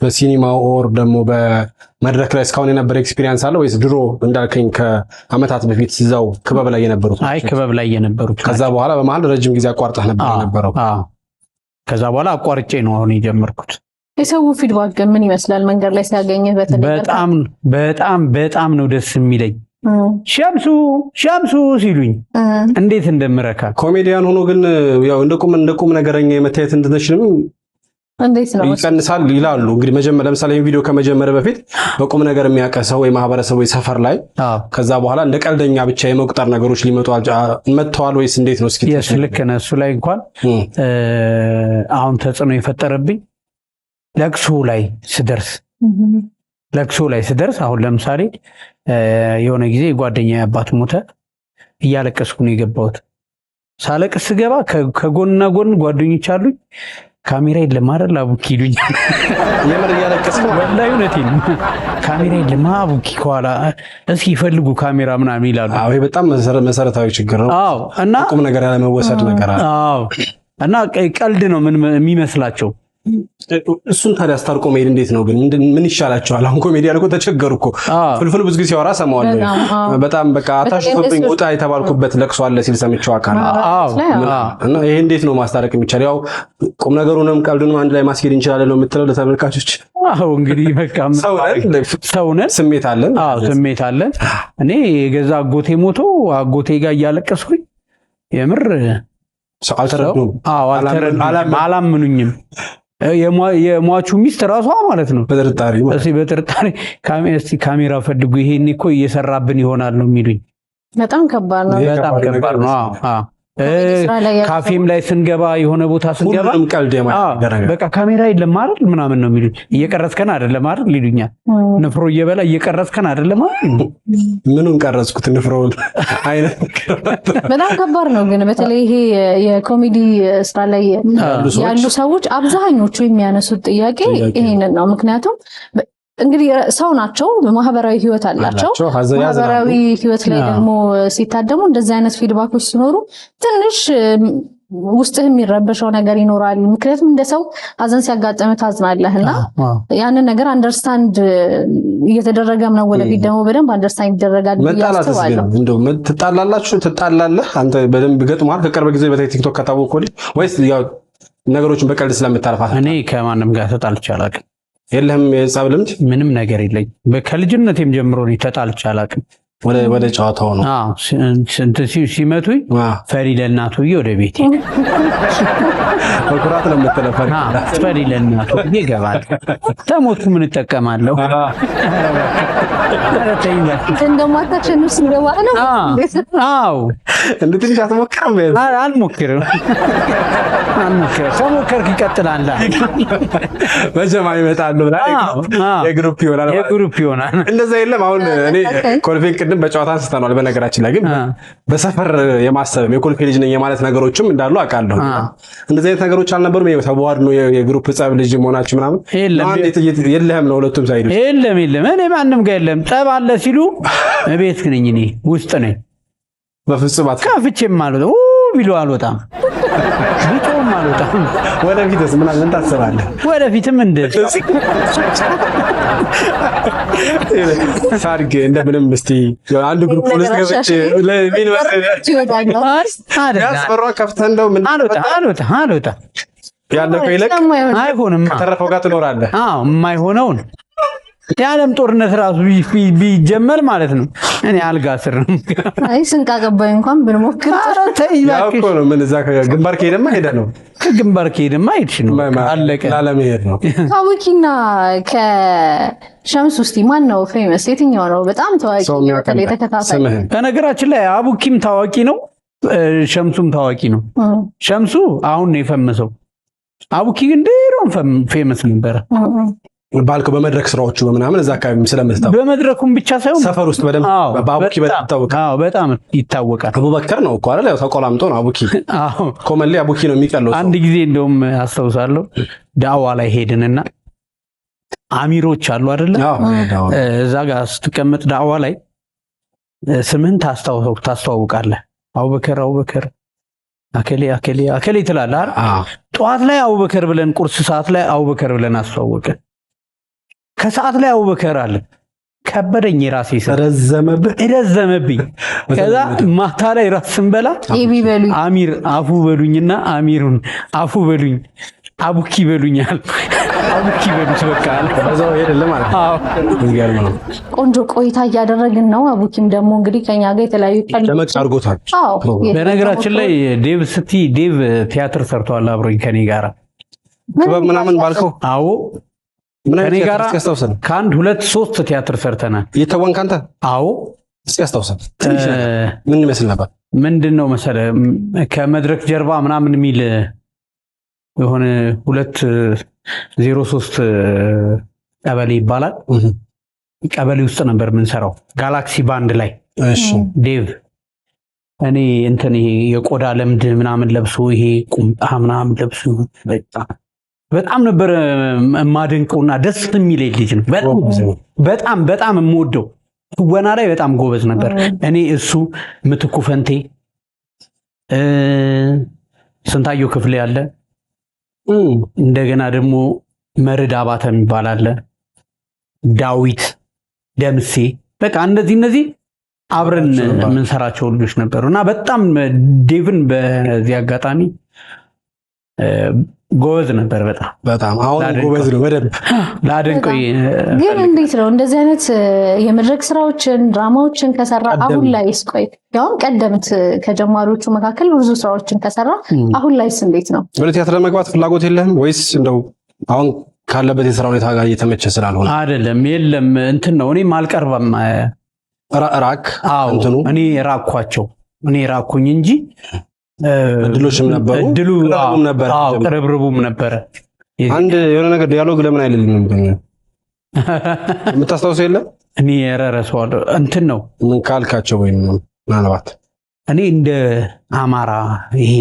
በሲኒማ ኦር ደግሞ በመድረክ ላይ እስካሁን የነበረ ኤክስፒሪየንስ አለ ወይስ ድሮ እንዳልከኝ ከአመታት በፊት እዛው ክበብ ላይ የነበሩት? አይ ክበብ ላይ የነበሩት። ከዛ በኋላ በመሀል ረጅም ጊዜ አቋርጠህ ነበር የነበረው? ከዛ በኋላ አቋርጬ ነው አሁን የጀመርኩት። የሰው ፊድባክ ምን ይመስላል መንገድ ላይ ሲያገኝህ? በጣም ነው ደስ የሚለኝ። ሸምሱ ሲሉኝ እንዴት እንደምረካ። ኮሜዲያን ሆኖ ግን ያው እንደ ቁም ነገረኛ የመታየት እንትነሽንም እንዴት ነው ይቀንሳል ይላሉ። እንግዲህ ለምሳሌ ቪዲዮ ከመጀመር በፊት በቁም ነገር የሚያቀሰው ወይ ማህበረሰቡ ወይ ሰፈር ላይ ከዛ በኋላ እንደ ቀልደኛ ብቻ የመቁጠር ነገሮች መጥተዋል ወይስ እንዴት ነው? እስኪ ልክ ነህ። እሱ ላይ እንኳን አሁን ተጽዕኖ የፈጠረብኝ ለቅሶ ላይ ስደርስ አሁን ለምሳሌ የሆነ ጊዜ ጓደኛዬ አባት ሞተ። እያለቀስኩ ነው የገባሁት። ሳለቅስ ስገባ ከጎንና ጎን ጓደኞች አሉኝ። ካሜራ የለም አይደል አቡኪ ይሉኛል። የምር እያለቀስኩ ወላሂ እውነቴን ነው። ካሜራ የለም አቡኪ ከኋላ እስኪ ይፈልጉ ካሜራ ምናምን ይላሉ። አዎ ይሄ በጣም መሰረታዊ ችግር ነው። አዎ እና ቁም ነገር ያለ መወሰድ ነገር አለ። አዎ እና ቀልድ ነው ምን የሚመስላቸው። እሱን ታዲያ አስታርቆ መሄድ እንዴት ነው ግን? ምን ይሻላቸዋል? አሁን ኮሜዲያን እኮ ተቸገሩ እኮ። ፍልፍል ብዙ ጊዜ ሲያወራ ሰማዋለሁ። በጣም በቃ አታሽቶብኝ ውጣ የተባልኩበት ለቅሶ አለ ሲል ሰምቼው አካል። እና ይሄ እንዴት ነው ማስታረቅ የሚቻለው? ያው ቁም ነገሩንም ቀልዱንም አንድ ላይ ማስኬድ እንችላለን ነው የምትለው ለተመልካቾች? አዎ እንግዲህ በቃ ሰውነን ስሜት አለን። አዎ ስሜት አለን። እኔ የገዛ አጎቴ ሞቶ አጎቴ ጋር እያለቀስኩኝ የምር አልተረዱም። አዎ አላምኑኝም። የሟቹ ሚስት ራሷ ማለት ነው በጥርጣሬ ካሜራ ፈልጉ ይሄን እኮ እየሰራብን ይሆናል ነው የሚሉኝ። በጣም ከባድ ነው። ካፌም ላይ ስንገባ የሆነ ቦታ ስንገባ በቃ ካሜራ የለም አይደል ምናምን ነው የሚሉኝ። እየቀረጽከን አይደለም አይደል ይሉኛል። ንፍሮ እየበላ እየቀረጽከን አይደለም አይደል። ምኑን ቀረጽኩት? ንፍሮውን አይነት በጣም ከባድ ነው። ግን በተለይ ይሄ የኮሜዲ ስራ ላይ ያሉ ሰዎች አብዛኞቹ የሚያነሱት ጥያቄ ይሄንን ነው። ምክንያቱም እንግዲህ ሰው ናቸው፣ ማህበራዊ ህይወት አላቸው። ማህበራዊ ህይወት ላይ ደግሞ ሲታደሙ እንደዚህ አይነት ፊድባኮች ሲኖሩ ትንሽ ውስጥህ የሚረበሸው ነገር ይኖራል። ምክንያቱም እንደ ሰው ሀዘን ሲያጋጥምህ ታዝናለህና ያንን ነገር አንደርስታንድ እየተደረገም ነው። ወደፊት ደግሞ በደንብ አንደርስታንድ ይደረጋል ብዬ አስባለሁ። እንደው ትጣላለህ? አንተ በደንብ ገጥሟል ከቅርብ ጊዜ በቲክቶክ ከታወቁ ወይስ ያው ነገሮችን በቀልድ ስለምታልፋት? እኔ ከማንም ጋር ተጣልቼ አላውቅም። የለህም? የጸብ ልምድ ምንም ነገር የለኝ። ከልጅነቴም ጀምሮ ነው ተጣልቼ አላውቅም። ወደ ጨዋታው ነው። አዎ ሲመቱኝ ፈሪ ለእናቱ ወደ ቤቴ በኩራት ነው የምትለፈር። ፈሪ ለእናቱ ይገባል። ተሞቱ ምን እጠቀማለሁ? እንደማታሸንፍ ሲገባ ነው። አዎ እንደ ትንሽ አትሞክርም? አልሞክርም። ከሞከርክ ይቀጥላል። መጀማ ይመጣሉ ብላ የግሩፕ ይሆናል። እንደዛ የለም። አሁን እኔ ኮልፌን ቅድም በጨዋታ አንስተናል። በነገራችን ላይ ግን በሰፈር የማሰብ የኮልፌ ልጅ ነኝ የማለት ነገሮችም እንዳሉ አውቃለሁ። እንደዚህ አይነት ነገሮች አልነበሩም? ተዋድ ነው የግሩፕ ጸብ ልጅ መሆናችሁ ምናምን? የለህም? ነው ሁለቱም ሳይዱ የለም። እኔ ማንም ጋር የለም። ጠብ አለ ሲሉ እቤት ነኝ፣ እኔ ውስጥ ነኝ። በፍጹም ከፍቼም ማለት ቢሉ አልወጣም፣ ቢጮም አልወጣም። ወደፊትስ ምን ታስባለህ? ወደፊትም እንደዚህ ሳርግ እንደምንም እስቲ አንዱ ግሩፕ ውስጥ ገብቼ ለምን ያስፈራው ከፍተህ እንደው ምን አልወጣም ያለፈው ይለቅ አይሆንም። ከተረፈው ጋር ትኖራለህ። አዎ የማይሆነውን የዓለም ጦርነት ራሱ ቢጀመር ማለት ነው እኔ አልጋ ስር ነው። አይ ስንቅ አቀባይ እንኳን ብንሞክር ያው እኮ ነው። ምን እዛ ግንባር ከሄደማ ሄደ ነው። ከግንባር ከሄደማ ሄድሽ ነው፣ አለቀ። ላለመሄድ ነው። ከአቡኪና ከሸምሱ እስቲ ማን ነው ፌመስ? የትኛው ነው በጣም ታዋቂ ተከታታይ? በነገራችን ላይ አቡኪም ታዋቂ ነው፣ ሸምሱም ታዋቂ ነው። ሸምሱ አሁን ነው የፈመሰው። አቡኪ ግን ድሮም ፌመስ ነበረ። ባልከው በመድረክ ስራዎቹ ምናምን እዛ አካባቢ ስለምትታወቅ በመድረኩም ብቻ ሳይሆን ሰፈር ውስጥ በደንብ በአቡኪ በጣም ይታወቃል። አቡበከር ነው እኮ አይደል? ያው ተቆላምጦ ነው አቡኪ። አዎ ኮመሌ አቡኪ ነው የሚቀለው። አንድ ጊዜ እንደውም አስታውሳለሁ ዳዋ ላይ ሄድንና አሚሮች አሉ አይደለ? እዛ ጋር ስትቀመጥ ዳዋ ላይ ስምህን ታስተዋውቃለህ። አቡበከር አከሌ ትላለህ አይደል? ጠዋት ላይ አቡበከር ብለን ቁርስ ሰዓት ላይ አቡበከር ብለን አስተዋወቀን። ከሰዓት ላይ አቡበከር አለ ከበደኝ ራሴ ረዘመብኝ። ከዛ ማታ ላይ ራስ ስንበላ አሚር አፉ በሉኝና አሚሩን አፉ በሉኝ አቡኪ በሉኛል። አቡኪ በሉት በቃ በዛው ሄደለ ማለት ነው። ቆንጆ ቆይታ እያደረግን ነው። አቡኪም ደግሞ እንግዲህ ከኛ ጋር የተለያዩ ለመጭ አርጎታል። በነገራችን ላይ ዴቭ ቲያትር ሰርቷል አብሮኝ ከኔ ጋራ ክበብ ምናምን ባልከው። አዎ ከኔ ጋራ ከአንድ 2-3 ቲያትር ሰርተናል። የተወንክ አንተ? አዎ እስኪ አስታውሰን። ምን ይመስል ነበር? ምንድነው መሰለህ ከመድረክ ጀርባ ምናምን የሚል የሆነ 203 ቀበሌ ይባላል። ቀበሌ ውስጥ ነበር የምንሰራው ጋላክሲ ባንድ ላይ። እሺ ዴቭ እኔ እንትን ይሄ የቆዳ ለምድ ምናምን ለብሶ ይሄ ቁምጣ ምናምን ለብሶ በጣም ነበር የማደንቀውና ደስ የሚለኝ ልጅ ነው። በጣም የምወደው ትወና ላይ በጣም ጎበዝ ነበር። እኔ እሱ ምትኩ ፈንቴ ስንታየው ክፍሌ ያለ እንደገና ደግሞ መርድ አባተ የሚባል አለ፣ ዳዊት ደምሴ በቃ እነዚህ አብረን የምንሰራቸው ልጆች ነበሩና በጣም ዴቭን በዚህ አጋጣሚ ጎበዝ ነበር። በጣም አሁን ጎበዝ ነው በደንብ ላደንቀው። ግን እንዴት ነው እንደዚህ አይነት የመድረክ ስራዎችን ድራማዎችን ከሰራ አሁን ላይ እስቆይ ያው ቀደምት ከጀማሪዎቹ መካከል ብዙ ስራዎችን ከሰራ አሁን ላይስ እንዴት ነው? ወደ ቲያትር ለመግባት ፍላጎት የለህም ወይስ እንደው አሁን ካለበት የስራ ሁኔታ ጋር እየተመቸ ስላልሆነ? አይደለም የለም እንትን ነው። እኔም አልቀርበም ራክ እንትኑ እኔ ራኩኝ እንጂ እድሎችም ነበሩ፣ ቅርብርቡም ነበረ። አንድ የሆነ ነገር ዲያሎግ ለምን አይልልንም ግን የምታስታውሰው የለም? እኔ ረሳዋለሁ። እንትን ነው ምን ካልካቸው ወይም ምናልባት እኔ እንደ አማራ ይሄ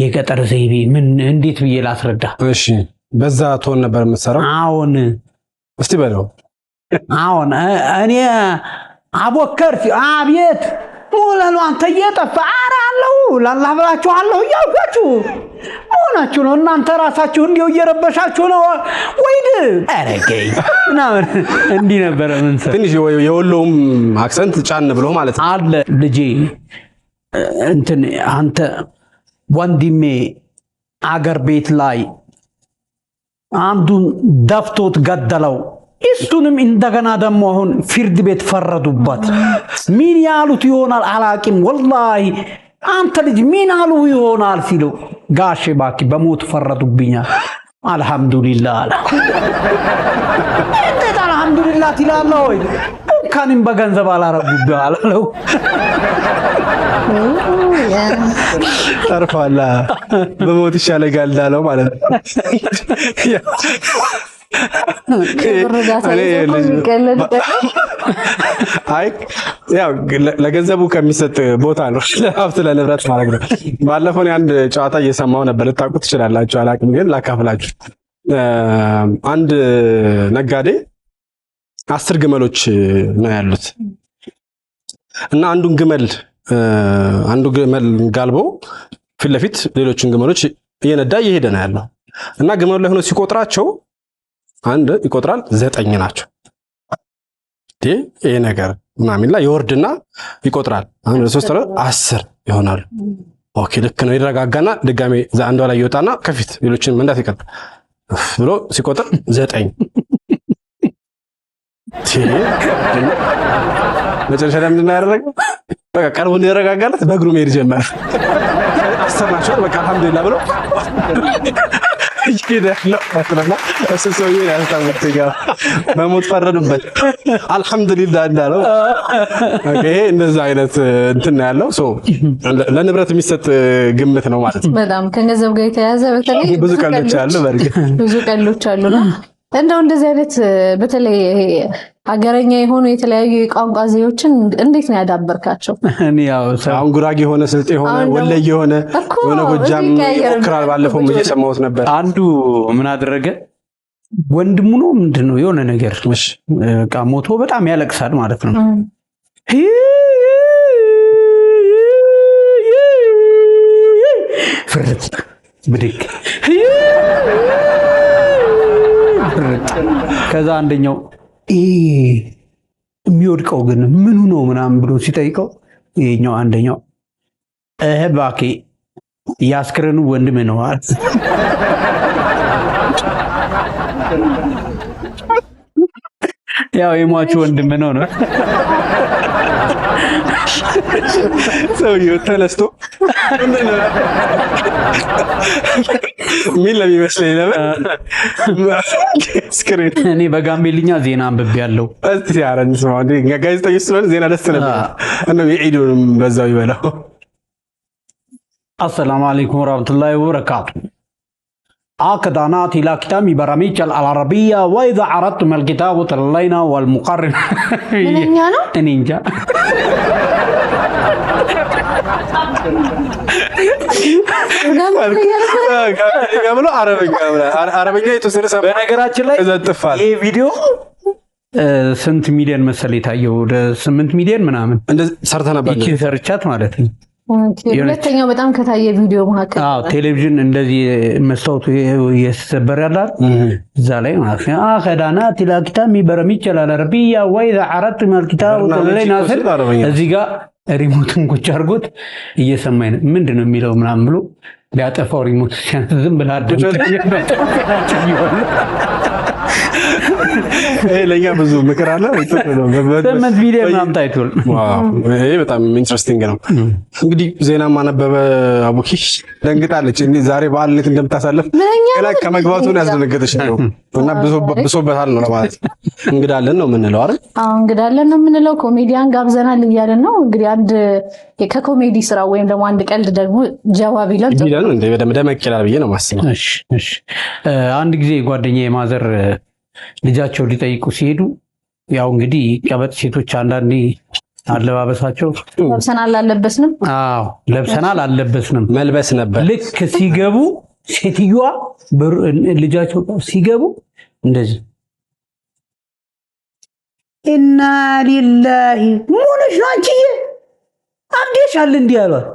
የገጠር ዘይቤ ምን እንዴት ብዬ ላስረዳ? እሺ በዛ ቶን ነበር የምትሰራው? አዎን እስቲ በለው። አዎን እኔ አቦከር አቤት ሙላሉ አንተ እየጠፋ አራለው ለአላህ ብላችኋለሁ እያልኳችሁ ሆናችሁ ነው እናንተ ራሳችሁ እንዲው እየረበሻችሁ ነው ወይድ አረገኝ ምናምን እንዲህ ነበረ። ምን ትንሽ የወሎውም አክሰንት ጫን ብሎ ማለት ነው አለ ልጄ እንትን አንተ ወንድሜ አገር ቤት ላይ አንዱን ደፍቶት ገደለው። እሱንም እንደገና ደግሞ አሁን ፍርድ ቤት ፈረዱበት። ምን ያሉት ይሆናል አላቂም። ወላሂ አንተ ልጅ ምን አሉ ይሆናል ሲሉ ጋሼ ባኪ በሞት ፈረዱብኛል። አልহামዱሊላህ አለ። እንዴት አልহামዱሊላህ ትላለህ ወይ? ካንም በገንዘብ አላረጉብህ አላለው። ተርፋላ በሞት ይሻለጋል እንዳለው ማለት ነው። አይ ያው ለገንዘቡ ከሚሰጥ ቦታ ነው ለሀብት ለንብረት ማለት ነው። ባለፈው አንድ ጨዋታ እየሰማው ነበር፣ ልታውቁት ትችላላችሁ አላውቅም፣ ግን ላካፍላችሁ። አንድ ነጋዴ 10 ግመሎች ነው ያሉት እና አንዱ ግመል ጋልቦ ፊት ለፊት ሌሎችን ግመሎች እየነዳ እየሄደ ነው ያለው እና ግመሉ ላይ ሆኖ ሲቆጥራቸው አንድ ይቆጥራል 9 ናቸው። ይሄ ነገር ምናምንላ ይወርድና ይቆጥራል 10 ይሆናሉ። ኦኬ ልክ ነው። ይረጋጋና ድጋሜ አንዷ ላይ ይወጣና ከፊት ሌሎችን መንዳት ይቀጥላል ብሎ ሲቆጥር 9 መጨረሻ ላይ ምንድን ነው ያደረገው? በቃ ቀርቦ ይረጋጋለት በእግሩ መሄድ ጀመረ። 10 ናቸው በቃ አልহামዱሊላህ ብሎ በሞት ፈረዱበት። አልহামዱሊላህ እንዳለው ይሄ እንደዛ አይነት እንትን ያለው ለንብረት የሚሰጥ ግምት ነው ማለት ነው። በጣም ከገንዘብ ጋር የተያዘ በተለይ ብዙ ቀልዶች አሉ። ብዙ ቀልዶች አሉና እንደው እንደዚህ አይነት በተለይ ሀገረኛ የሆኑ የተለያዩ የቋንቋ ዘዬዎችን እንዴት ነው ያዳበርካቸው? እኔ ያው አሁን ጉራጌ የሆነ ስልጤ የሆነ ወለየ የሆነ ጎጃም ሞክራል። ባለፈው እየሰማሁት ነበር። አንዱ ምን አደረገ ወንድሙ ነው ምንድን ነው የሆነ ነገር በቃ ሞቶ በጣም ያለቅሳል ማለት ነው። ፍርጥ ብድግ ከዛ አንደኛው የሚወድቀው ግን ምኑ ነው ምናምን ብሎ ሲጠይቀው ይሄኛው አንደኛው ባኬ ያስክረኑ ወንድም ነው አለ። ያው የሟቹ ወንድም ነው ነው ሰውዬው ተነስቶ ምን ለሚመስለኝ ነበር ስክሪን እኔ በጋምቤልኛ ዜና አንብቤያለሁ። እስቲ ያረን ሰው አንዴ ጋዜጠኞች ስለሆነ ዜና ደስ ነበር እና የዒዱንም በዛው ይበላው። السلام عليكم ورحمة الله وبركاته. أكدانات إلى كتاب برامج العربية وإذا عرضتم الكتاب تلينا والمقرن نينجا قبل عربية يتوسر سب በነገራችን ላይ ይሄ ቪዲዮ ስንት ሚሊዮን መሰለኝ ታየው? ወደ 8 ሚሊዮን ምናምን እንደዚህ ሰርተ ነበር። እቺ ሰርቻት ማለት ነው። ሁለተኛው በጣም ከታየ ቪዲዮ መካከል ቴሌቪዥን እንደዚህ መስታወቱ እየተሰበረ ያላል እዛ ላይ ማለት ነው። አከዳናት ኢላ ኪታብ برامج العربية وإذا عرضتم الكتاب تلينا እዚህ ጋር ሪሞትን ቁጭ አድርጎት እየሰማኝ ነው ምንድነው የሚለው ምናምን ብሎ ሊያጠፋው ሪሞት ዝም ብላ ለኛ ብዙ ምክር አለ። በመት ቪዲዮ ምናምን ታይቷል። ይሄ በጣም ኢንትረስቲንግ ነው። እንግዲህ ዜና ማነበበ አቡኪ ደንግጣለች። እንዴ ዛሬ በዓል እንዴት እንደምታሳልፍ ገና ከመግባቱ ነው ያስደነገጠች ነው እና ብሶበታል ነው ለማለት እንግዳለን ነው የምንለው አይደል? አዎ እንግዳለን ነው የምንለው። ኮሜዲያን ጋብዘናል እያለን ነው እንግዲህ አንድ ከኮሜዲ ስራ ወይም ደግሞ አንድ ቀልድ ደግሞ ጀዋብ ይላል እንዴ ደመቅ ይላል ብዬ ነው ማስበው። እሺ አንድ ጊዜ ጓደኛዬ ማዘር ልጃቸው ሊጠይቁ ሲሄዱ ያው እንግዲህ ቀበጥ ሴቶች አንዳንዴ አለባበሳቸው ለብሰናል አለበስንም ለብሰናል አለበስንም መልበስ ነበር። ልክ ሲገቡ ሴትዮዋ ልጃቸው ሲገቡ እንደዚህ ኢና ሊላሂ ሙነሽ አንቺዬ አብዴሻል እንዲህ አሏት።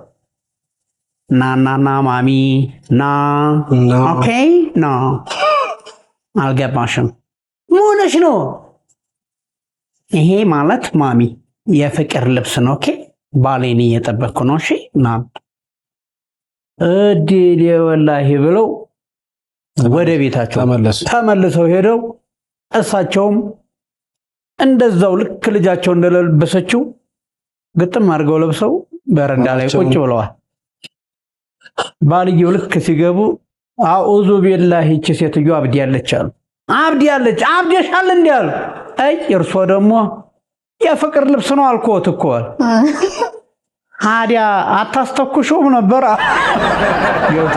ና ማሚ ና ኦኬ ና አልገባሽም ሙነሽ ነው ይሄ ማለት ማሚ የፍቅር ልብስ ነው። ኦኬ ባሌን እየጠበቅኩ ነው። እሺ ና እዲል ወላሂ ብለው ወደ ቤታቸው ተመልሰው ሄደው እሳቸውም እንደዛው ልክ ልጃቸው እንደለበሰችው ግጥም አድርገው ለብሰው በረንዳ ላይ ቁጭ ብለዋል። ባልየው ልክ ሲገቡ አኡዙ ቢላሂ እቺ ሴትዮ አብዲያለች አሉ። አብዲያለች አብዲሻል እንዲያሉ አይ እርሶ ደግሞ የፍቅር ልብስ ነው አልኮት እኮ ታዲያ አታስተኩሹም ነበር ይወጣ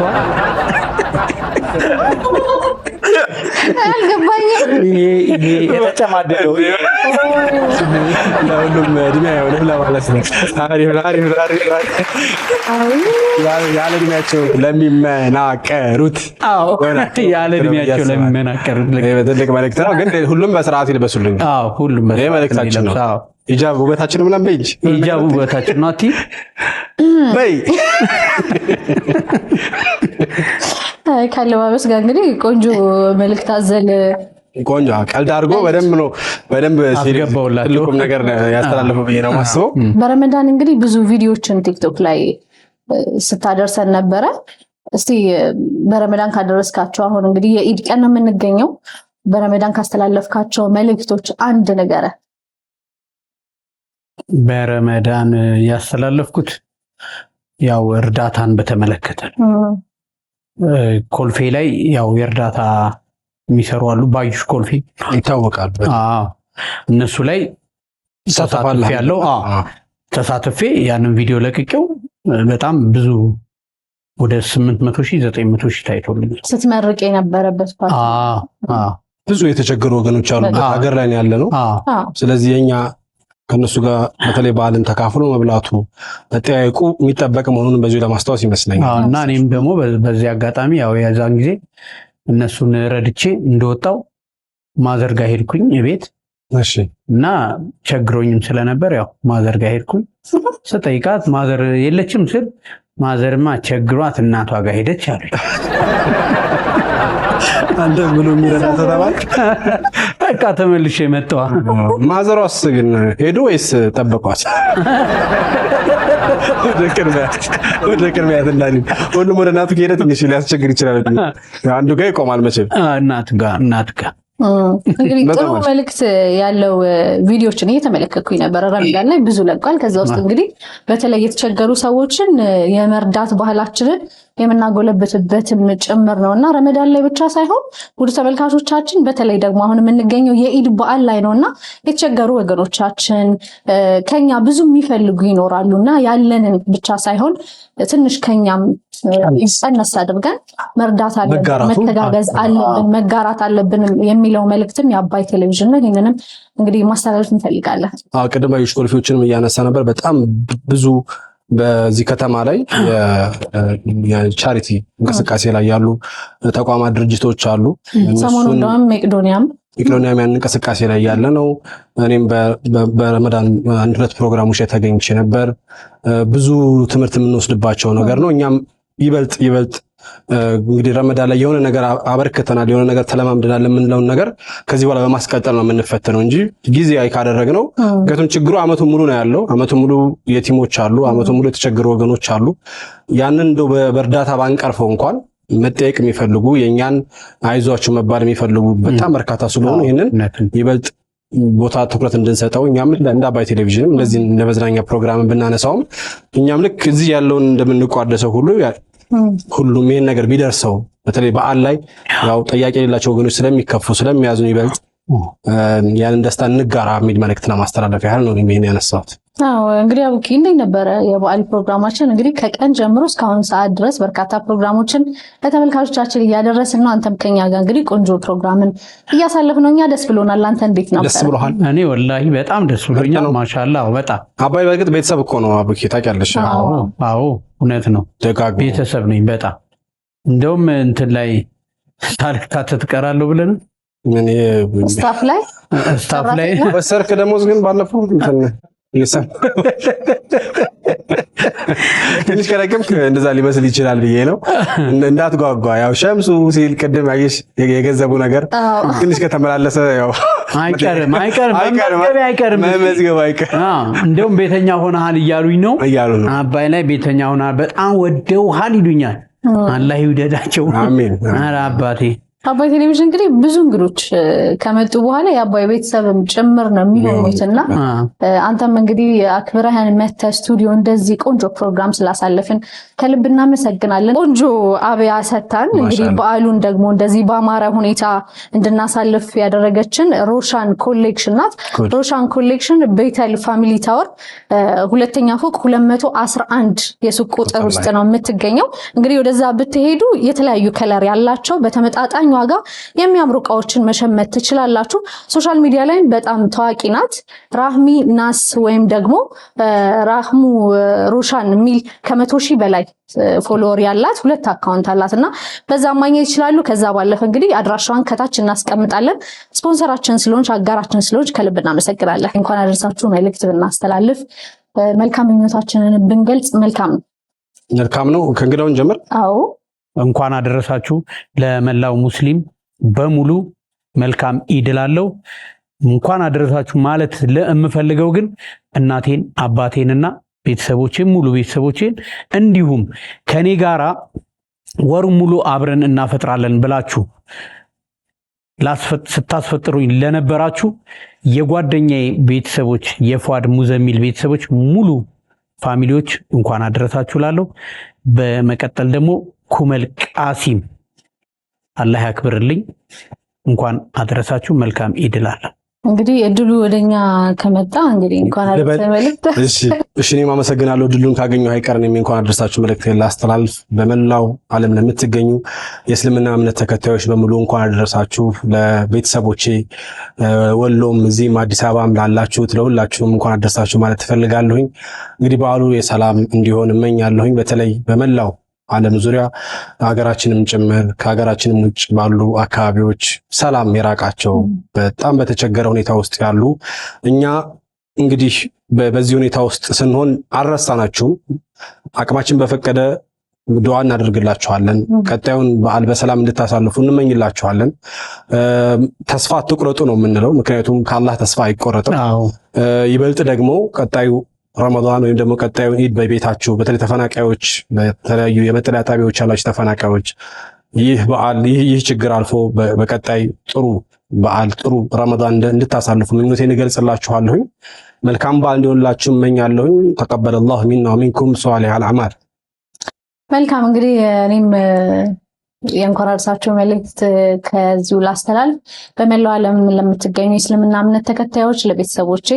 አልገባኝም። ይሄ የተጨማደደው ለሁሉም እድሜ አይሆንም ለማለት ነው። ያለ እድሜያቸው ለሚመናቀሩት ያለ እድሜያቸው ለሚመናቀሩት ትልቅ መልእክት ነው። ግን ሁሉም በስርዓት ይልበሱልኝ። ሁሉም ይሄ መልእክታችን ነው። ሂጃብ ውበታችን ነው ብለን በይ እንጂ ሂጃብ ውበታችን ነው አቲ በይ ካለባበስ ጋር እንግዲህ ቆንጆ መልእክት አዘል ቆንጆ ቀልድ አድርጎ በደንብ ትልቁም ነገር ያስተላልፈው ብዬ ነው የማስበው። በረመዳን እንግዲህ ብዙ ቪዲዮዎችን ቲክቶክ ላይ ስታደርሰን ነበረ። እስቲ በረመዳን ካደረስካቸው አሁን እንግዲህ የኢድ ቀን ነው የምንገኘው። በረመዳን ካስተላለፍካቸው መልእክቶች አንድ ነገር በረመዳን ያስተላለፍኩት ያው እርዳታን በተመለከተ ኮልፌ ላይ ያው የእርዳታ የሚሰሩ አሉ። ባዩሽ ኮልፌ ይታወቃል። እነሱ ላይ ተሳትፌ ያንን ቪዲዮ ለቅቄው በጣም ብዙ ወደ 800,000 900,000 ታይቶልኛል። ስትመርቅ የነበረበት ብዙ የተቸገሩ ወገኖች አሉበት ሀገር ላይ ያለ ነው። ስለዚህ የኛ ከነሱ ጋር በተለይ በዓልን ተካፍሎ መብላቱ መጠያየቁ የሚጠበቅ መሆኑን በዚሁ ለማስታወስ ይመስለኛል። እና እኔም ደግሞ በዚህ አጋጣሚ ያው የዛን ጊዜ እነሱን ረድቼ እንደወጣው ማዘር ጋር ሄድኩኝ ቤት። እሺ። እና ቸግሮኝም ስለነበር ያው ማዘር ጋር ሄድኩኝ። ስጠይቃት ማዘር የለችም ስል ማዘርማ ቸግሯት እናቷ ጋር ሄደች አሉ። አንተ ብሎ የሚረዳ ተባለ። በቃ ተመልሼ መጣሁ። ማዘሯስ ግን ሄዶ ወይስ ጠበቋት? ወደ ቅድሚያት እንዳለ ሁሉም ወደ እናቱ ከሄደ ትንሽ ሊያስቸግር ይችላል። አንዱ ጋር ይቆማል መቼም እናት ጋር እንግዲህ ጥሩ መልእክት ያለው ቪዲዮችን እየተመለከትኩኝ ነበር። ረመዳን ላይ ብዙ ለቋል። ከዛ ውስጥ እንግዲህ በተለይ የተቸገሩ ሰዎችን የመርዳት ባህላችንን የምናጎለብትበትም ጭምር ነውና ረመዳን ላይ ብቻ ሳይሆን ውድ ተመልካቾቻችን በተለይ ደግሞ አሁን የምንገኘው የኢድ በዓል ላይ ነውና የተቸገሩ ወገኖቻችን ከኛ ብዙ የሚፈልጉ ይኖራሉና ያለንን ብቻ ሳይሆን ትንሽ ከኛም ይጸነስ አድርገን መርዳት አለብን፣ መተጋገዝ አለብን፣ መጋራት አለብን የሚለው መልእክትም የአባይ ቴሌቪዥን ነው። ይሄንንም እንግዲህ ማስተላለፍ እንፈልጋለን። ቅድም አዩሽ ኮልፊዎችንም እያነሳ ነበር። በጣም ብዙ በዚህ ከተማ ላይ የቻሪቲ እንቅስቃሴ ላይ ያሉ ተቋማት ድርጅቶች አሉ። ሰሞኑን እንደውም መቄዶንያም ያን እንቅስቃሴ ላይ ያለ ነው። እኔም በረመዳን አንድ ሁለት ፕሮግራሞች ላይ ተገኝቼ ነበር። ብዙ ትምህርት የምንወስድባቸው ነገር ነው። እኛም ይበልጥ እንግዲህ ረመዳን ላይ የሆነ ነገር አበርክተናል፣ የሆነ ነገር ተለማምደናል የምንለውን ነገር ከዚህ በኋላ በማስቀጠል ነው የምንፈተነው እንጂ ጊዜ ካደረግነው ምክንያቱም ችግሩ አመቱን ሙሉ ነው ያለው። አመቱን ሙሉ የቲሞች አሉ፣ አመቱን ሙሉ የተቸገሩ ወገኖች አሉ። ያንን እንደው በእርዳታ ባንቀርፈው እንኳን መጠየቅ የሚፈልጉ የኛን አይዟችሁ መባል የሚፈልጉ በጣም በርካታ ስለሆኑ ይሄንን ይበልጥ ቦታ ትኩረት እንድንሰጠው እኛም እንደ አባይ ቴሌቪዥንም እንደዚህ እንደ መዝናኛ ፕሮግራም ብናነሳውም እኛም ልክ እዚህ ያለውን እንደምንቋደሰው ሁሉም ይሄን ነገር ቢደርሰው በተለይ በዓል ላይ ያው ጠያቂ የሌላቸው ወገኖች ስለሚከፉ ስለሚያዝኑ ይበልጥ ያንን ደስታ እንጋራ የሚል መልእክት ለማስተላለፍ ያህል ነው ይሄን ያነሳሁት። እንግዲህ አቡኪ እንዴት ነበረ የበዓል ፕሮግራማችን? እንግዲህ ከቀን ጀምሮ እስካሁን ሰዓት ድረስ በርካታ ፕሮግራሞችን ለተመልካቾቻችን እያደረስን ነው። አንተም ከኛ ጋር እንግዲህ ቆንጆ ፕሮግራምን እያሳለፍን ነው። እኛ ደስ ብሎናል። አንተ እንዴት ነበር? ደስ ብሎሃል? እኔ ወላሂ በጣም ደስ ብሎኛል። ማሻአላህ በጣም አባይ በእርግጥ ቤተሰብ እኮ ነው አቡኪ፣ ታውቂያለሽ? አዎ እውነት ነው። ቤተሰብ ነኝ በጣም እንደውም እንትን ላይ ታልክታት ትቀራለሁ ብለን ስታፍ ላይ በሰርክ ደሞዝ ግን ባለፈው ትንሽ ከረከምክ እንደዛ ሊመስል ይችላል ብዬ ነው። እንዳትጓጓ ያው ሸምሱ ሲል ቅድም አየሽ የገንዘቡ ነገር ትንሽ ከተመላለሰ ያው አይቀርም መመዝገብ አይቀርም። እንደውም ቤተኛ ሆነሃል እያሉኝ ነው። አባይ ላይ ቤተኛ ሆነሃል በጣም ወደውሃል ይሉኛል። አላህ ይውደዳቸው። አሜን። ኧረ አባቴ አባይ ቴሌቪዥን እንግዲህ ብዙ እንግዶች ከመጡ በኋላ የአባይ ቤተሰብም ጭምር ነው የሚሆኑትና አንተም እንግዲህ አክብረህን መተህ ስቱዲዮ እንደዚህ ቆንጆ ፕሮግራም ስላሳለፍን ከልብ እናመሰግናለን። ቆንጆ አብያ ሰታን እንግዲህ በዓሉን ደግሞ እንደዚህ በአማረ ሁኔታ እንድናሳልፍ ያደረገችን ሮሻን ኮሌክሽን ናት። ሮሻን ኮሌክሽን ቤተል ፋሚሊ ታወር ሁለተኛ ፎቅ 211 የሱቅ ቁጥር ውስጥ ነው የምትገኘው። እንግዲህ ወደዛ ብትሄዱ የተለያዩ ከለር ያላቸው በተመጣጣኝ ዋጋ የሚያምሩ እቃዎችን መሸመት ትችላላችሁ። ሶሻል ሚዲያ ላይ በጣም ታዋቂ ናት። ራህሚ ናስ ወይም ደግሞ ራህሙ ሮሻን የሚል ከ100,000 በላይ ፎሎወር ያላት 2 አካውንት አላትና በዛ ማግኘት ይችላሉ። ከዛ ባለፈ እንግዲህ አድራሻዋን ከታች እናስቀምጣለን። ስፖንሰራችን ስለሆንሽ አጋራችን ስለሆንሽ ከልብ እናመሰግናለን። እንኳን አደረሳችሁ መልእክት ብናስተላልፍ መልካም ምኞታችንን ብንገልጽ መልካም ነው። ከእንግዳውን ጀምር። አዎ እንኳን አደረሳችሁ ለመላው ሙስሊም በሙሉ መልካም ኢድ እላለሁ። እንኳን አደረሳችሁ ማለት ለምፈልገው ግን እናቴን አባቴንና ቤተሰቦቼን ሙሉ ቤተሰቦቼን እንዲሁም ከኔ ጋራ ወሩ ሙሉ አብረን እናፈጥራለን ብላችሁ ስታስፈጥሩኝ ለነበራችሁ የጓደኛዬ ቤተሰቦች የፏድ ሙዘሚል ቤተሰቦች ሙሉ ፋሚሊዎች እንኳን አደረሳችሁ እላለሁ። በመቀጠል ደግሞ ኩመል ቃሲም አላህ ያክብርልኝ እንኳን አደረሳችሁ መልካም ኢድ እላለሁ። እንግዲህ እድሉ ወደኛ ከመጣ እንግዲህ እንኳን አደረሰ መልእክት። እሺ እኔም አመሰግናለሁ። እድሉን ካገኘሁ አይቀርም እንኳን አደረሳችሁ መልእክት ላስተላልፍ። በመላው ዓለም ለምትገኙ የእስልምና እምነት ተከታዮች በሙሉ እንኳን አደረሳችሁ። ለቤተሰቦቼ ወሎም እዚህም አዲስ አበባም ላላችሁት ለሁላችሁም እንኳን አደረሳችሁ ማለት ትፈልጋለሁኝ። እንግዲህ በዓሉ የሰላም እንዲሆን እመኛለሁኝ። በተለይ በመላው ዓለም ዙሪያ ሀገራችንም ጭምር ከሀገራችንም ውጭ ባሉ አካባቢዎች ሰላም የራቃቸው በጣም በተቸገረ ሁኔታ ውስጥ ያሉ እኛ እንግዲህ በዚህ ሁኔታ ውስጥ ስንሆን አልረሳናችሁም። አቅማችን በፈቀደ ዱዓ እናደርግላችኋለን። ቀጣዩን በዓል በሰላም እንድታሳልፉ እንመኝላችኋለን። ተስፋ አትቁረጡ ነው የምንለው፣ ምክንያቱም ከአላህ ተስፋ አይቆረጥም። ይበልጥ ደግሞ ቀጣዩ ረመዳን ወይም ደግሞ ቀጣዩ ኢድ በቤታችሁ በተለይ ተፈናቃዮች፣ በተለያዩ የመጠለያ ጣቢያዎች ያላችሁ ተፈናቃዮች ይህ በዓል ይህ ችግር አልፎ በቀጣይ ጥሩ በዓል ጥሩ ረመዳን እንድታሳልፉ ምኞቴን እገልጽላችኋለሁ። መልካም በዓል እንዲሆንላችሁ እመኛለሁ። ተቀበለላሁ ሚና ወሚንኩም ሷሊሐል አዕማል። መልካም እንግዲህ እኔም የእንኳን አደረሳችሁ መልእክት ከዚሁ ላስተላልፍ። በመላው ዓለም ለምትገኙ የእስልምና እምነት ተከታዮች ለቤተሰቦቼ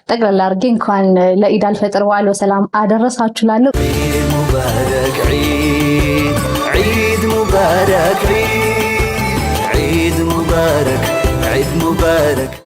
ጠቅላላ አድርጌ እንኳን ለኢድ አልፈጥር በዓል በሰላም አደረሳችሁ ላለሁ። عيد مبارك عيد مبارك